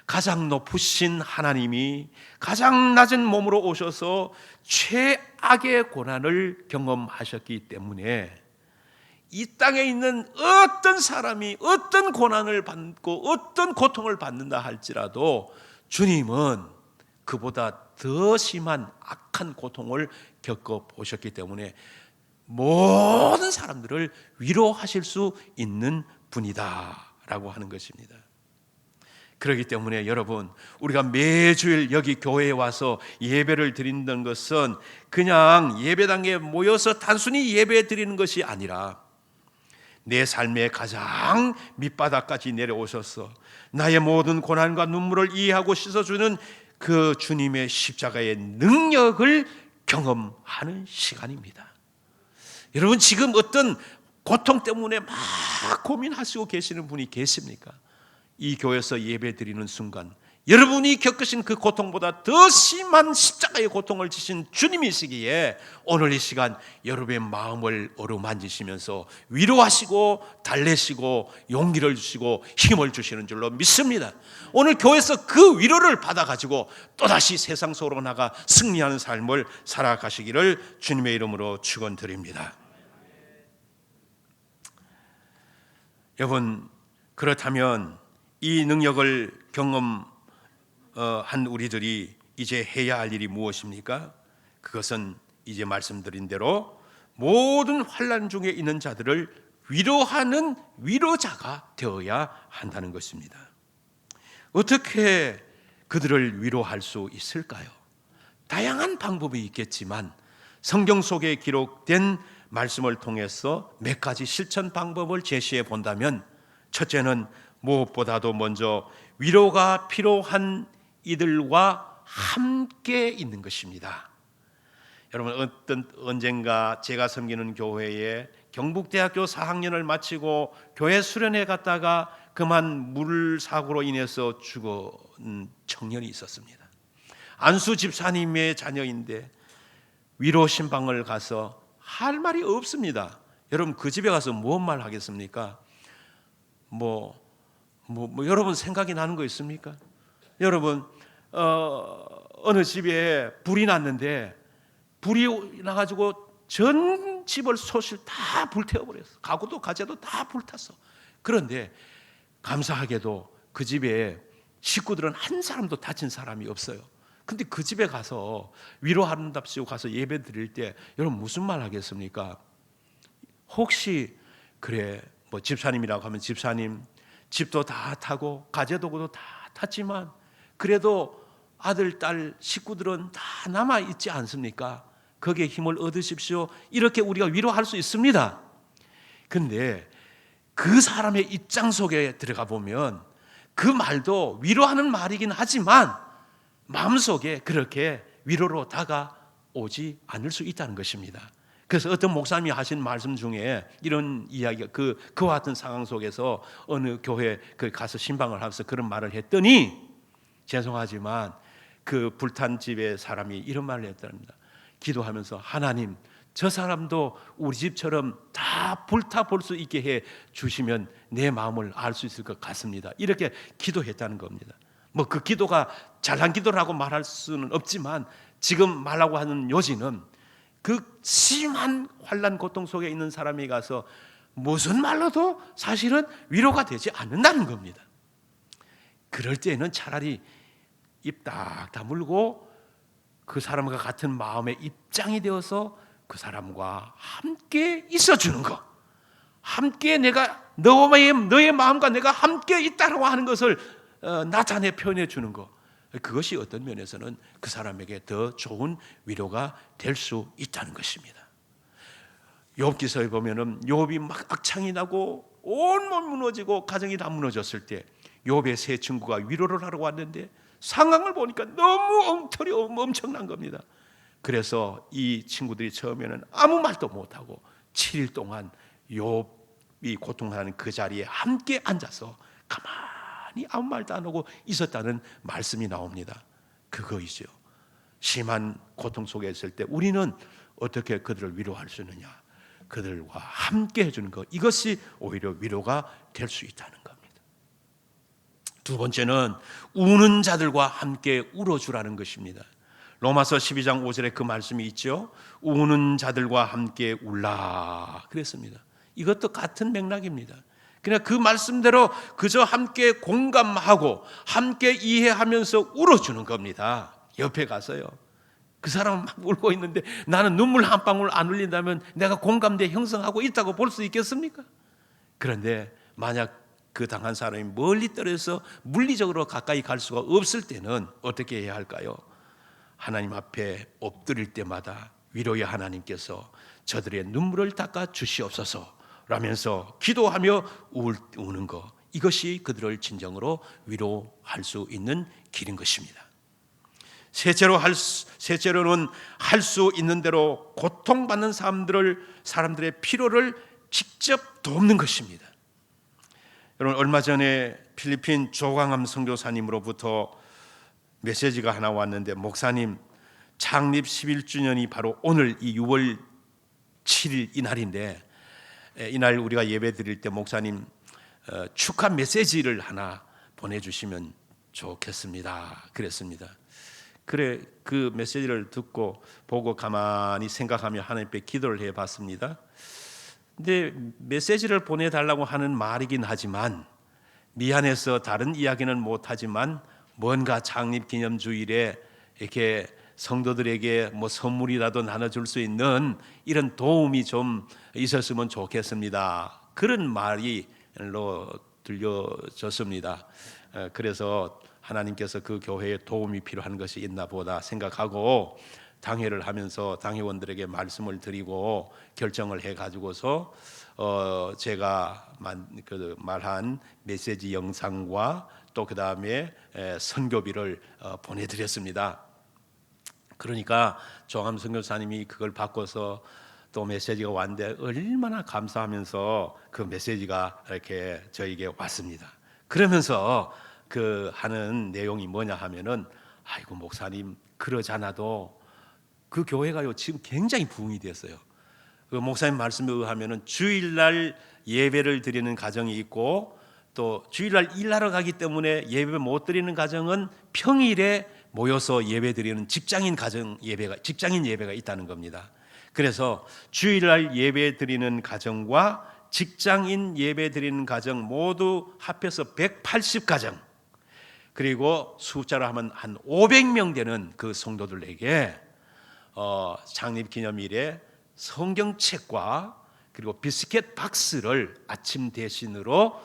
가장 높으신 하나님이 가장 낮은 몸으로 오셔서 최악의 고난을 경험하셨기 때문에 이 땅에 있는 어떤 사람이 어떤 고난을 받고 어떤 고통을 받는다 할지라도 주님은 그보다 더 심한 악한 고통을 겪어보셨기 때문에 모든 사람들을 위로하실 수 있는 분이다라고 하는 것입니다. 그렇기 때문에 여러분, 우리가 매주일 여기 교회에 와서 예배를 드린다는 것은 그냥 예배당에 모여서 단순히 예배 드리는 것이 아니라 내 삶의 가장 밑바닥까지 내려오셔서 나의 모든 고난과 눈물을 이해하고 씻어주는 그 주님의 십자가의 능력을 경험하는 시간입니다. 여러분, 지금 어떤 고통 때문에 막 고민하시고 계시는 분이 계십니까? 이 교회에서 예배 드리는 순간 여러분이 겪으신 그 고통보다 더 심한 십자가의 고통을 지신 주님이시기에 오늘 이 시간 여러분의 마음을 어루만지시면서 위로하시고 달래시고 용기를 주시고 힘을 주시는 줄로 믿습니다. 오늘 교회에서 그 위로를 받아가지고 또다시 세상 속으로 나가 승리하는 삶을 살아가시기를 주님의 이름으로 축원드립니다. 여러분, 그렇다면 이 능력을 경험한 우리들이 이제 해야 할 일이 무엇입니까? 그것은 이제 말씀드린 대로 모든 환난 중에 있는 자들을 위로하는 위로자가 되어야 한다는 것입니다. 어떻게 그들을 위로할 수 있을까요? 다양한 방법이 있겠지만 성경 속에 기록된 말씀을 통해서 몇 가지 실천 방법을 제시해 본다면, 첫째는 무엇보다도 먼저 위로가 필요한 이들과 함께 있는 것입니다. 여러분, 언젠가 제가 섬기는 교회에 경북대학교 4학년을 마치고 교회 수련회 갔다가 그만 물사고로 인해서 죽은 청년이 있었습니다. 안수 집사님의 자녀인데 위로 신방을 가서 할 말이 없습니다. 여러분, 그 집에 가서 무슨 말 하겠습니까? 여러분 생각이 나는 거 있습니까? 여러분, 어느 집에 불이 났는데 불이 나가지고 전 집을 솥을 다 불태워버렸어. 가구도 가재도 다 불탔어. 그런데 감사하게도 그 집에 식구들은 한 사람도 다친 사람이 없어요. 근데 그 집에 가서 위로한답시고 가서 예배 드릴 때 여러분 무슨 말 하겠습니까? 혹시 그래 뭐 집사님이라고 하면 집사님 집도 다 타고 가재도구도 다 탔지만 그래도 아들, 딸, 식구들은 다 남아 있지 않습니까? 거기에 힘을 얻으십시오. 이렇게 우리가 위로할 수 있습니다. 근데 그 사람의 입장 속에 들어가 보면 그 말도 위로하는 말이긴 하지만 마음속에 그렇게 위로로 다가오지 않을 수 있다는 것입니다. 그래서 어떤 목사님이 하신 말씀 중에 이런 이야기가 그와 같은 상황 속에서 어느 교회 가서 신방을 하면서 그런 말을 했더니 죄송하지만 그 불탄 집의 사람이 이런 말을 했답니다. 기도하면서 하나님 저 사람도 우리 집처럼 다 불타 볼 수 있게 해 주시면 내 마음을 알 수 있을 것 같습니다. 이렇게 기도했다는 겁니다. 뭐 그 기도가 잘한 기도라고 말할 수는 없지만 지금 말하고 하는 요지는 그 심한 환난 고통 속에 있는 사람이 가서 무슨 말로도 사실은 위로가 되지 않는다는 겁니다. 그럴 때는 차라리 입 딱 다물고 그 사람과 같은 마음의 입장이 되어서 그 사람과 함께 있어주는 것, 함께 내가 너의 마음과 내가 함께 있다고 하는 것을 나타내 표현해 주는 것, 그것이 어떤 면에서는 그 사람에게 더 좋은 위로가 될 수 있다는 것입니다. 욥기서에 보면은 욥이 막 악창이 나고 온몸 무너지고 가정이 다 무너졌을 때 욥의 세 친구가 위로를 하러 왔는데 상황을 보니까 너무 엉터리 엄청난 겁니다. 그래서 이 친구들이 처음에는 아무 말도 못하고 7일 동안 욥이 고통하는 그 자리에 함께 앉아서 가만히 아무 말도 안 하고 있었다는 말씀이 나옵니다. 그거이죠. 심한 고통 속에 있을 때 우리는 어떻게 그들을 위로할 수 있느냐, 그들과 함께 해주는 것, 이것이 오히려 위로가 될 수 있다는 겁니다. 두 번째는 우는 자들과 함께 울어주라는 것입니다. 로마서 12장 5절에 그 말씀이 있죠. 우는 자들과 함께 울라 그랬습니다. 이것도 같은 맥락입니다. 그냥 그 말씀대로 그저 함께 공감하고 함께 이해하면서 울어주는 겁니다. 옆에 가서요. 그 사람은 막 울고 있는데 나는 눈물 한 방울 안 흘린다면 내가 공감대 형성하고 있다고 볼 수 있겠습니까? 그런데 만약 그 당한 사람이 멀리 떨어져서 물리적으로 가까이 갈 수가 없을 때는 어떻게 해야 할까요? 하나님 앞에 엎드릴 때마다 위로의 하나님께서 저들의 눈물을 닦아 주시옵소서 라면서 기도하며 우는 것, 이것이 그들을 진정으로 위로할 수 있는 길인 것입니다. 셋째로는 할 수 있는 대로 고통받는 사람들의 필요를 직접 돕는 것입니다. 여러분, 얼마 전에 필리핀 조광암 선교사님으로부터 메시지가 하나 왔는데, 목사님 창립 11주년이 바로 오늘 이 6월 7일 이날인데, 이날 우리가 예배 드릴 때 목사님 축하 메시지를 하나 보내주시면 좋겠습니다 그랬습니다. 그래, 그 메시지를 듣고 보고 가만히 생각하며 하나님께 기도를 해봤습니다. 근데 메시지를 보내달라고 하는 말이긴 하지만, 미안해서 다른 이야기는 못하지만 뭔가 창립기념주일에 이렇게 성도들에게 뭐 선물이라도 나눠줄 수 있는 이런 도움이 좀 있었으면 좋겠습니다, 그런 말로 들려졌습니다. 그래서 하나님께서 그 교회에 도움이 필요한 것이 있나 보다 생각하고 당회를 하면서 당회원들에게 말씀을 드리고 결정을 해가지고서 제가 말한 메시지 영상과 또 그 다음에 선교비를 보내드렸습니다. 그러니까 조광암 선교사님이 그걸 바꿔서 또 메시지가 왔는데 얼마나 감사하면서 그 메시지가 이렇게 저에게 왔습니다. 그러면서 그 하는 내용이 뭐냐 하면은, 아이고 목사님, 그러잖아도 그 교회가요 지금 굉장히 부흥이 됐어요. 그 목사님 말씀에 의하면은 주일날 예배를 드리는 가정이 있고, 또 주일날 일하러 가기 때문에 예배 못 드리는 가정은 평일에 모여서 예배 드리는 직장인 예배가 있다는 겁니다. 그래서 주일날 예배 드리는 가정과 직장인 예배 드리는 가정 모두 합해서 180가정, 그리고 숫자로 하면 한 500명 되는 그 성도들에게 창립기념일에 성경책과 그리고 비스켓 박스를 아침 대신으로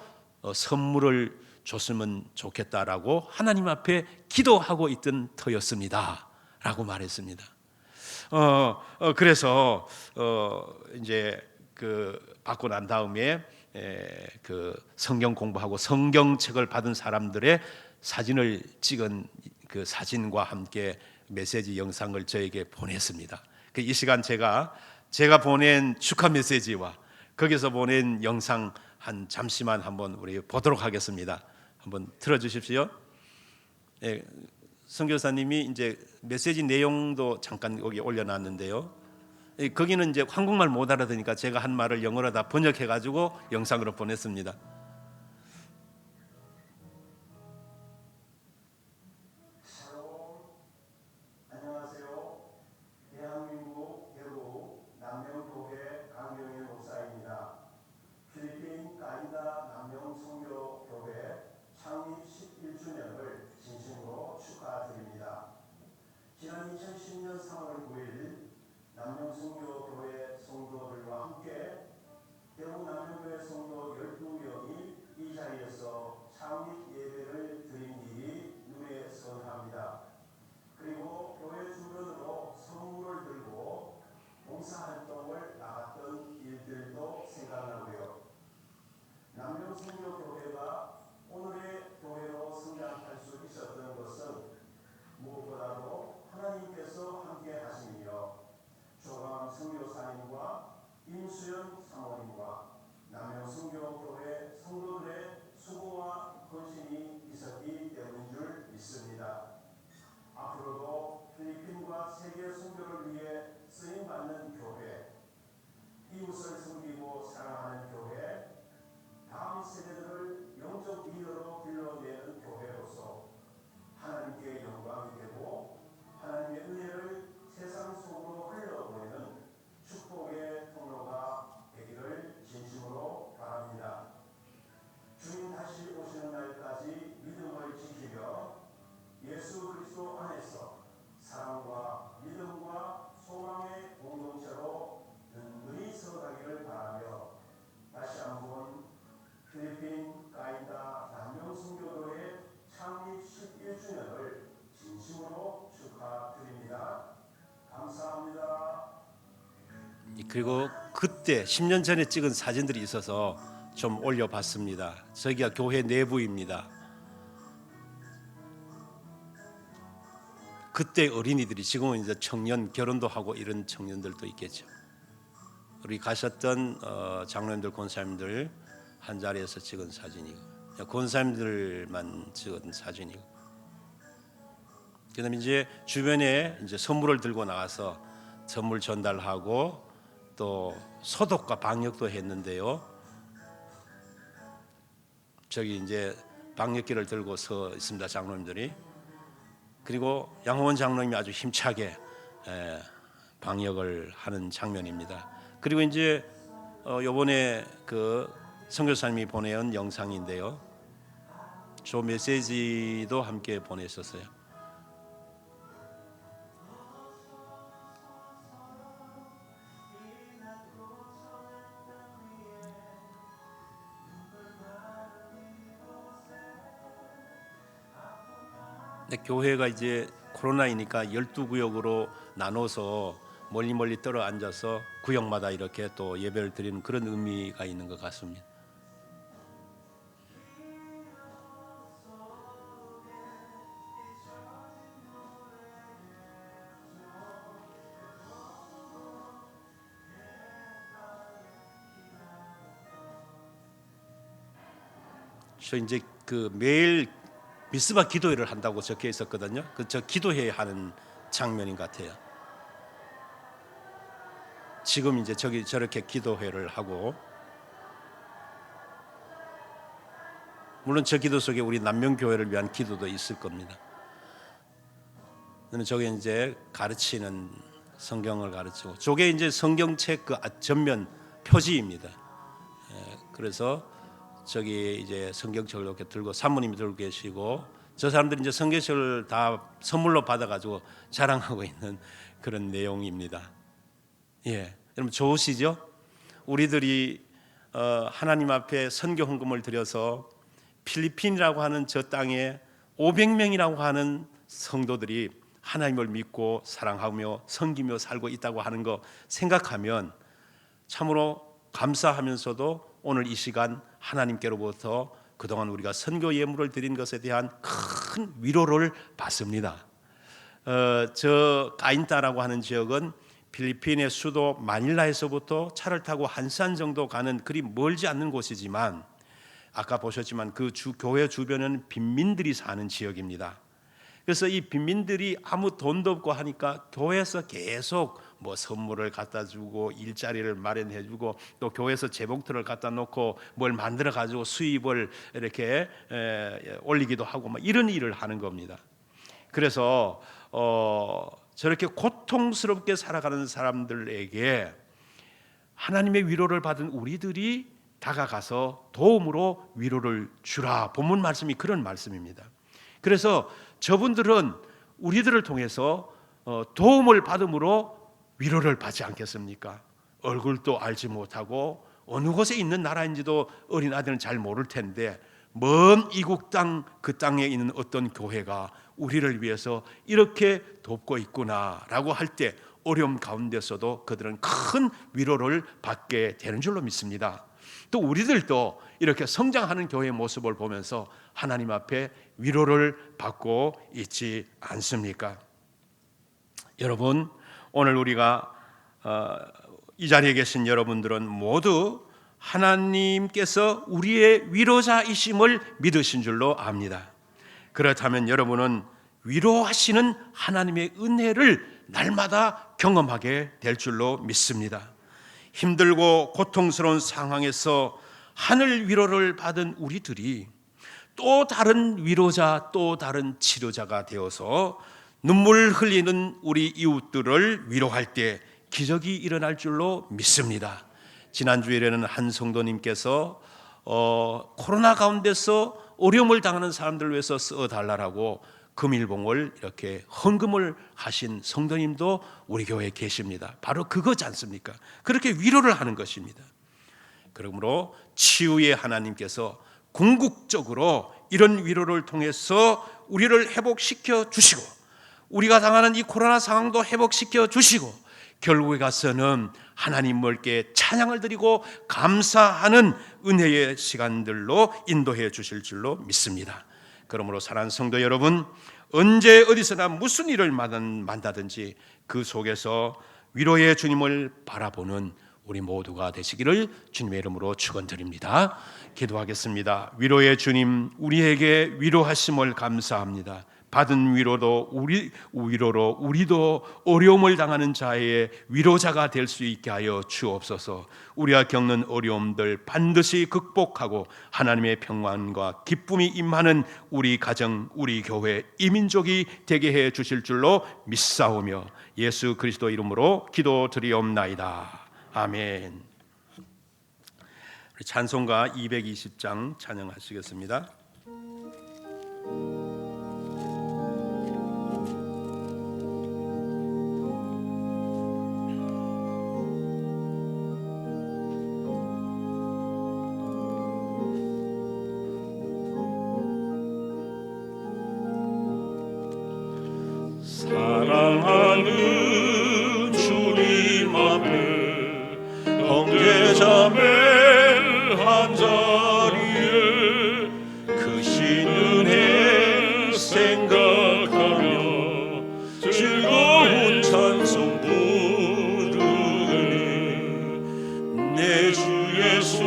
선물을 줬으면 좋겠다라고 하나님 앞에 기도하고 있던 터였습니다라고 말했습니다. 그래서 이제 그 받고 난 다음에 그 성경 공부하고 성경책을 받은 사람들의 사진을 찍은 그 사진과 함께 메시지 영상을 저에게 보냈습니다. 이 시간 제가 보낸 축하 메시지와 거기서 보낸 영상 한 잠시만 한번 우리 보도록 하겠습니다. 한번 틀어주십시오. 예, 선교사님이 이제 메시지 내용도 잠깐 여기 올려놨는데요. 거기는 이제 한국말 못 알아듣으니까 제가 한 말을 영어로 다 번역해가지고 영상으로 보냈습니다. 안녕하세요. 대한민국 대구 남명교회 강경일 목사입니다. 필리핀 까인다 남명선교교회 창립 11주년을 진심으로 축하드립니다. 지난 2010년 3월 9일 남명선교교회 성도들과 함께 대구 남명교회 성도 12명이 이 자리에서 창립 예배를 드린 일이 눈에 선합니다. 그리고 교회 주변으로 선물을 들고 봉사활동을 나갔던 일들도 생각나고요. 남명선교교회가 오늘의 교회로 성장할 수 있었던 것은 무엇보다도 하나님께서 함께 하시며 조강 선교사님과 임수연 사모님과 남명선교교회 성도들의 수고와 헌신이 있었기 때문인 줄 믿습니다. 앞으로도 필리핀과 세계 선교를 위해 쓰임받는 교회, 이웃을 섬기고 사랑하는 교회, 다음 세대들을 영적 리더로 길러내는 교회로서 하나님께 영광이 되고 하나님의 은혜를 세상 속으로 흘러보내는 축복의 통로가 되기를 진심으로 바랍니다. 주님 다시 오시는 날까지 믿음을 지키며 예수 그리스도 안에서 사랑과 믿음과 소망의 공동체로 든든히 서가기를 바라며 다시 한번 필리핀 까인다 남명선교도의 창립 11주년을 진심으로 축하드립니다. 감사합니다. 그리고 그때 10년 전에 찍은 사진들이 있어서 좀 올려봤습니다. 저기가 교회 내부입니다. 그때 어린이들이 지금은 이제 청년 결혼도 하고 이런 청년들도 있겠죠. 우리 가셨던 장로님들 권사님들 한 자리에서 찍은 사진이고 권사님들만 찍은 사진이고 그다음에 이제 주변에 이제 선물을 들고 나가서 선물 전달하고 또 소독과 방역도 했는데요. 저기 이제 방역기를 들고 서 있습니다, 장로님들이. 그리고 양호원 장로님이 아주 힘차게 방역을 하는 장면입니다. 그리고 이제 이번에 그 선교사님이 보내온 영상인데요. 저 메시지도 함께 보내셨어요. 근데 교회가 이제 코로나이니까 12구역으로 나눠서 멀리 떨어 앉아서 구역마다 이렇게 또 예배를 드리는 그런 의미가 있는 것 같습니다. 저 이제 그 매일 미스바 기도회를 한다고 적혀 있었거든요. 저 기도회 하는 장면인 것 같아요. 지금 이제 저렇게 기도회를 하고 물론 저 기도 속에 우리 남명교회를 위한 기도도 있을 겁니다. 저게 이제 가르치는 성경을 가르치고 저게 이제 성경책 그 전면 표지입니다. 그래서 저기 이제 성경책을 이렇게 들고 사모님이 들고 계시고 저 사람들이 이제 성경책을 다 선물로 받아가지고 자랑하고 있는 그런 내용입니다. 예, 여러분 좋으시죠? 우리들이 하나님 앞에 선교 헌금을 드려서 필리핀이라고 하는 저 땅에 500명이라고 하는 성도들이 하나님을 믿고 사랑하며 섬기며 살고 있다고 하는 거 생각하면 참으로 감사하면서도 오늘 이 시간 하나님께로부터 그동안 우리가 선교 예물을 드린 것에 대한 큰 위로를 받습니다. 저 까인타라고 하는 지역은 필리핀의 수도 마닐라에서부터 차를 타고 1시간 정도 가는 그리 멀지 않는 곳이지만 아까 보셨지만 그 교회 주변은 빈민들이 사는 지역입니다. 그래서 이 빈민들이 아무 돈도 없고 하니까 교회에서 계속 뭐 선물을 갖다 주고 일자리를 마련해 주고 또 교회에서 재봉틀을 갖다 놓고 뭘 만들어 가지고 수입을 이렇게 올리기도 하고 막 이런 일을 하는 겁니다. 그래서 저렇게 고통스럽게 살아가는 사람들에게 하나님의 위로를 받은 우리들이 다가가서 도움으로 위로를 주라. 본문 말씀이 그런 말씀입니다. 그래서 저분들은 우리들을 통해서 도움을 받음으로 위로를 받지 않겠습니까? 얼굴도 알지 못하고 어느 곳에 있는 나라인지도 어린 아들은 잘 모를 텐데 먼 이국 땅 그 땅에 있는 어떤 교회가 우리를 위해서 이렇게 돕고 있구나라고 할 때 어려움 가운데서도 그들은 큰 위로를 받게 되는 줄로 믿습니다. 또 우리들도 이렇게 성장하는 교회의 모습을 보면서 하나님 앞에 위로를 받고 있지 않습니까? 여러분, 오늘 우리가 이 자리에 계신 여러분들은 모두 하나님께서 우리의 위로자이심을 믿으신 줄로 압니다. 그렇다면 여러분은 위로하시는 하나님의 은혜를 날마다 경험하게 될 줄로 믿습니다. 힘들고 고통스러운 상황에서 하늘 위로를 받은 우리들이 또 다른 위로자, 또 다른 치료자가 되어서 눈물 흘리는 우리 이웃들을 위로할 때 기적이 일어날 줄로 믿습니다. 지난주에는 한 성도님께서 코로나 가운데서 어려움을 당하는 사람들을 위해서 써달라고 금일봉을 이렇게 헌금을 하신 성도님도 우리 교회에 계십니다. 바로 그거지 않습니까? 그렇게 위로를 하는 것입니다. 그러므로 치유의 하나님께서 궁극적으로 이런 위로를 통해서 우리를 회복시켜 주시고 우리가 당하는 이 코로나 상황도 회복시켜 주시고 결국에 가서는 하나님께 찬양을 드리고 감사하는 은혜의 시간들로 인도해 주실 줄로 믿습니다. 그러므로 사랑하는 성도 여러분, 언제 어디서나 무슨 일을 만나든지 그 속에서 위로의 주님을 바라보는 우리 모두가 되시기를 주님의 이름으로 축원드립니다. 기도하겠습니다. 위로의 주님, 우리에게 위로하심을 감사합니다. 받은 위로로 우리도 어려움을 당하는 자의 위로자가 될 수 있게 하여 주옵소서. 우리가 겪는 어려움들 반드시 극복하고 하나님의 평안과 기쁨이 임하는 우리 가정, 우리 교회, 이민족이 되게 해 주실 줄로 믿사오며 예수 그리스도 이름으로 기도드리옵나이다. 아멘. 찬송가 220장 찬양하시겠습니다. 사랑하는 주님 앞에 형제자매 한자리에 크신 은혜 생각하며 즐거운 찬송 부르니 내 주 예수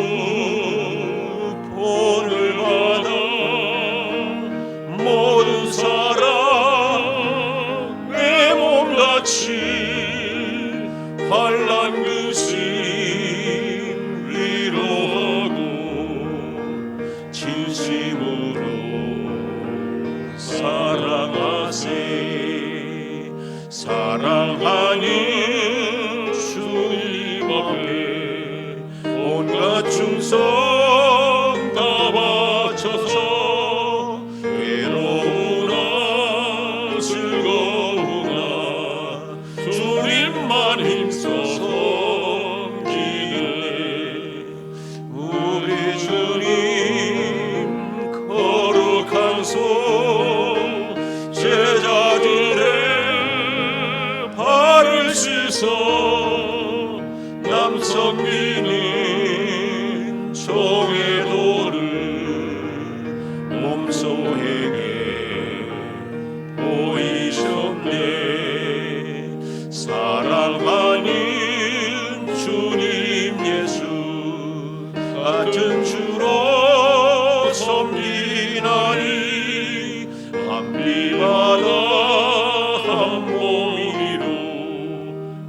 본을 받아 모든 사랑 환난 근심 위로하고 진심으로 사랑하세. 사랑하는 주님 앞에 온갖 충성 다 바쳐서 외로운 위해서 남성기는 종의 도를 몸소에게 보이셨네. 사랑하는 주님 예수 같은 주로 섬기나니 한비바다 한 몸이로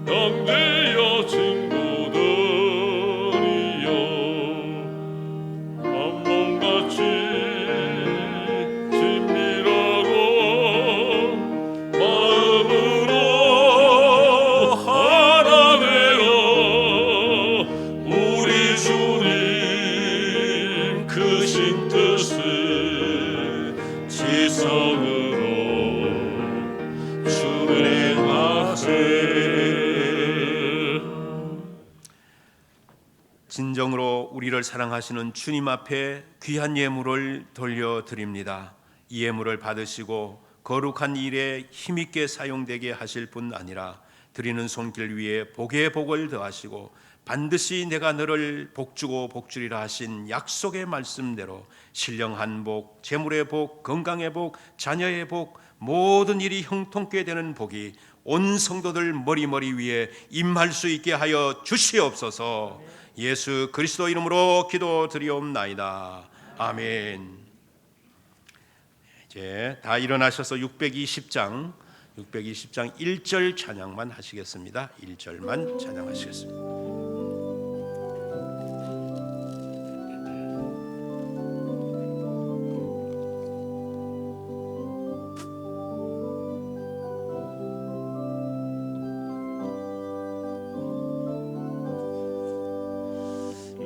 영대여 친구들이여 한 몸같이 친밀하고 마음으로 하나 되어 우리 주님 크신 뜻을 지성으로 준행하세. 진정으로 우리를 사랑하시는 주님 앞에 귀한 예물을 돌려드립니다. 이 예물을 받으시고 거룩한 일에 힘있게 사용되게 하실 뿐 아니라 드리는 손길 위에 복의 복을 더하시고 반드시 내가 너를 복주고 복주리라 하신 약속의 말씀대로 신령한 복, 재물의 복, 건강의 복, 자녀의 복, 모든 일이 형통케 되는 복이 온 성도들 머리 위에 임할 수 있게 하여 주시옵소서. 예수 그리스도 이름으로 기도드리옵나이다. 아멘. 이제 다 일어나셔서 620장 1절 찬양만 하시겠습니다. 1절만 찬양하시겠습니다.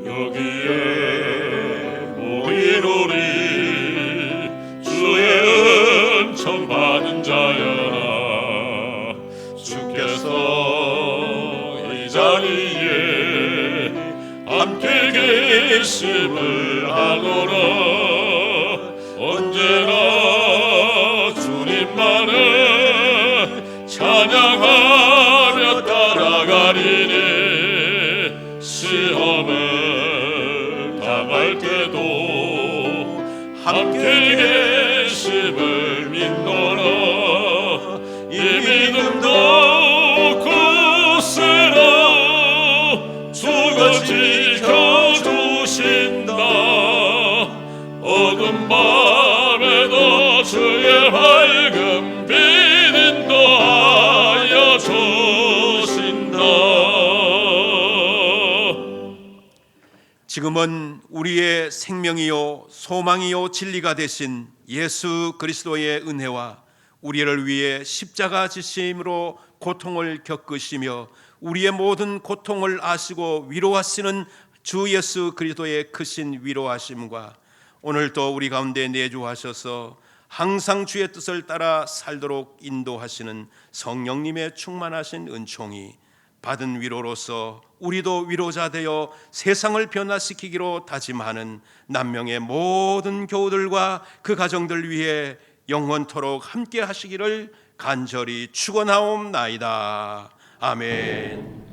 여기에 모인 우리 주의 은총 받은 자여라. 주께서 이 자리에 함께 계심을 아노라. 언제나 주님만을 찬양하며 따라가리니 시험을 당할 때도 함께 계심을 믿노라. 이 믿음도 굳세라. 주가 지켜주신다. 어두운 밤에도 주의 밝은 빛 인도하여 주신다. 지금은 우리의 생명이요 소망이요 진리가 되신 예수 그리스도의 은혜와 우리를 위해 십자가 지심으로 고통을 겪으시며 우리의 모든 고통을 아시고 위로하시는 주 예수 그리스도의 크신 위로하심과 오늘도 우리 가운데 내주하셔서 항상 주의 뜻을 따라 살도록 인도하시는 성령님의 충만하신 은총이 받은 위로로서 우리도 위로자 되어 세상을 변화시키기로 다짐하는 남명의 모든 교우들과 그 가정들 위해 영원토록 함께 하시기를 간절히 축원하옵나이다. 아멘.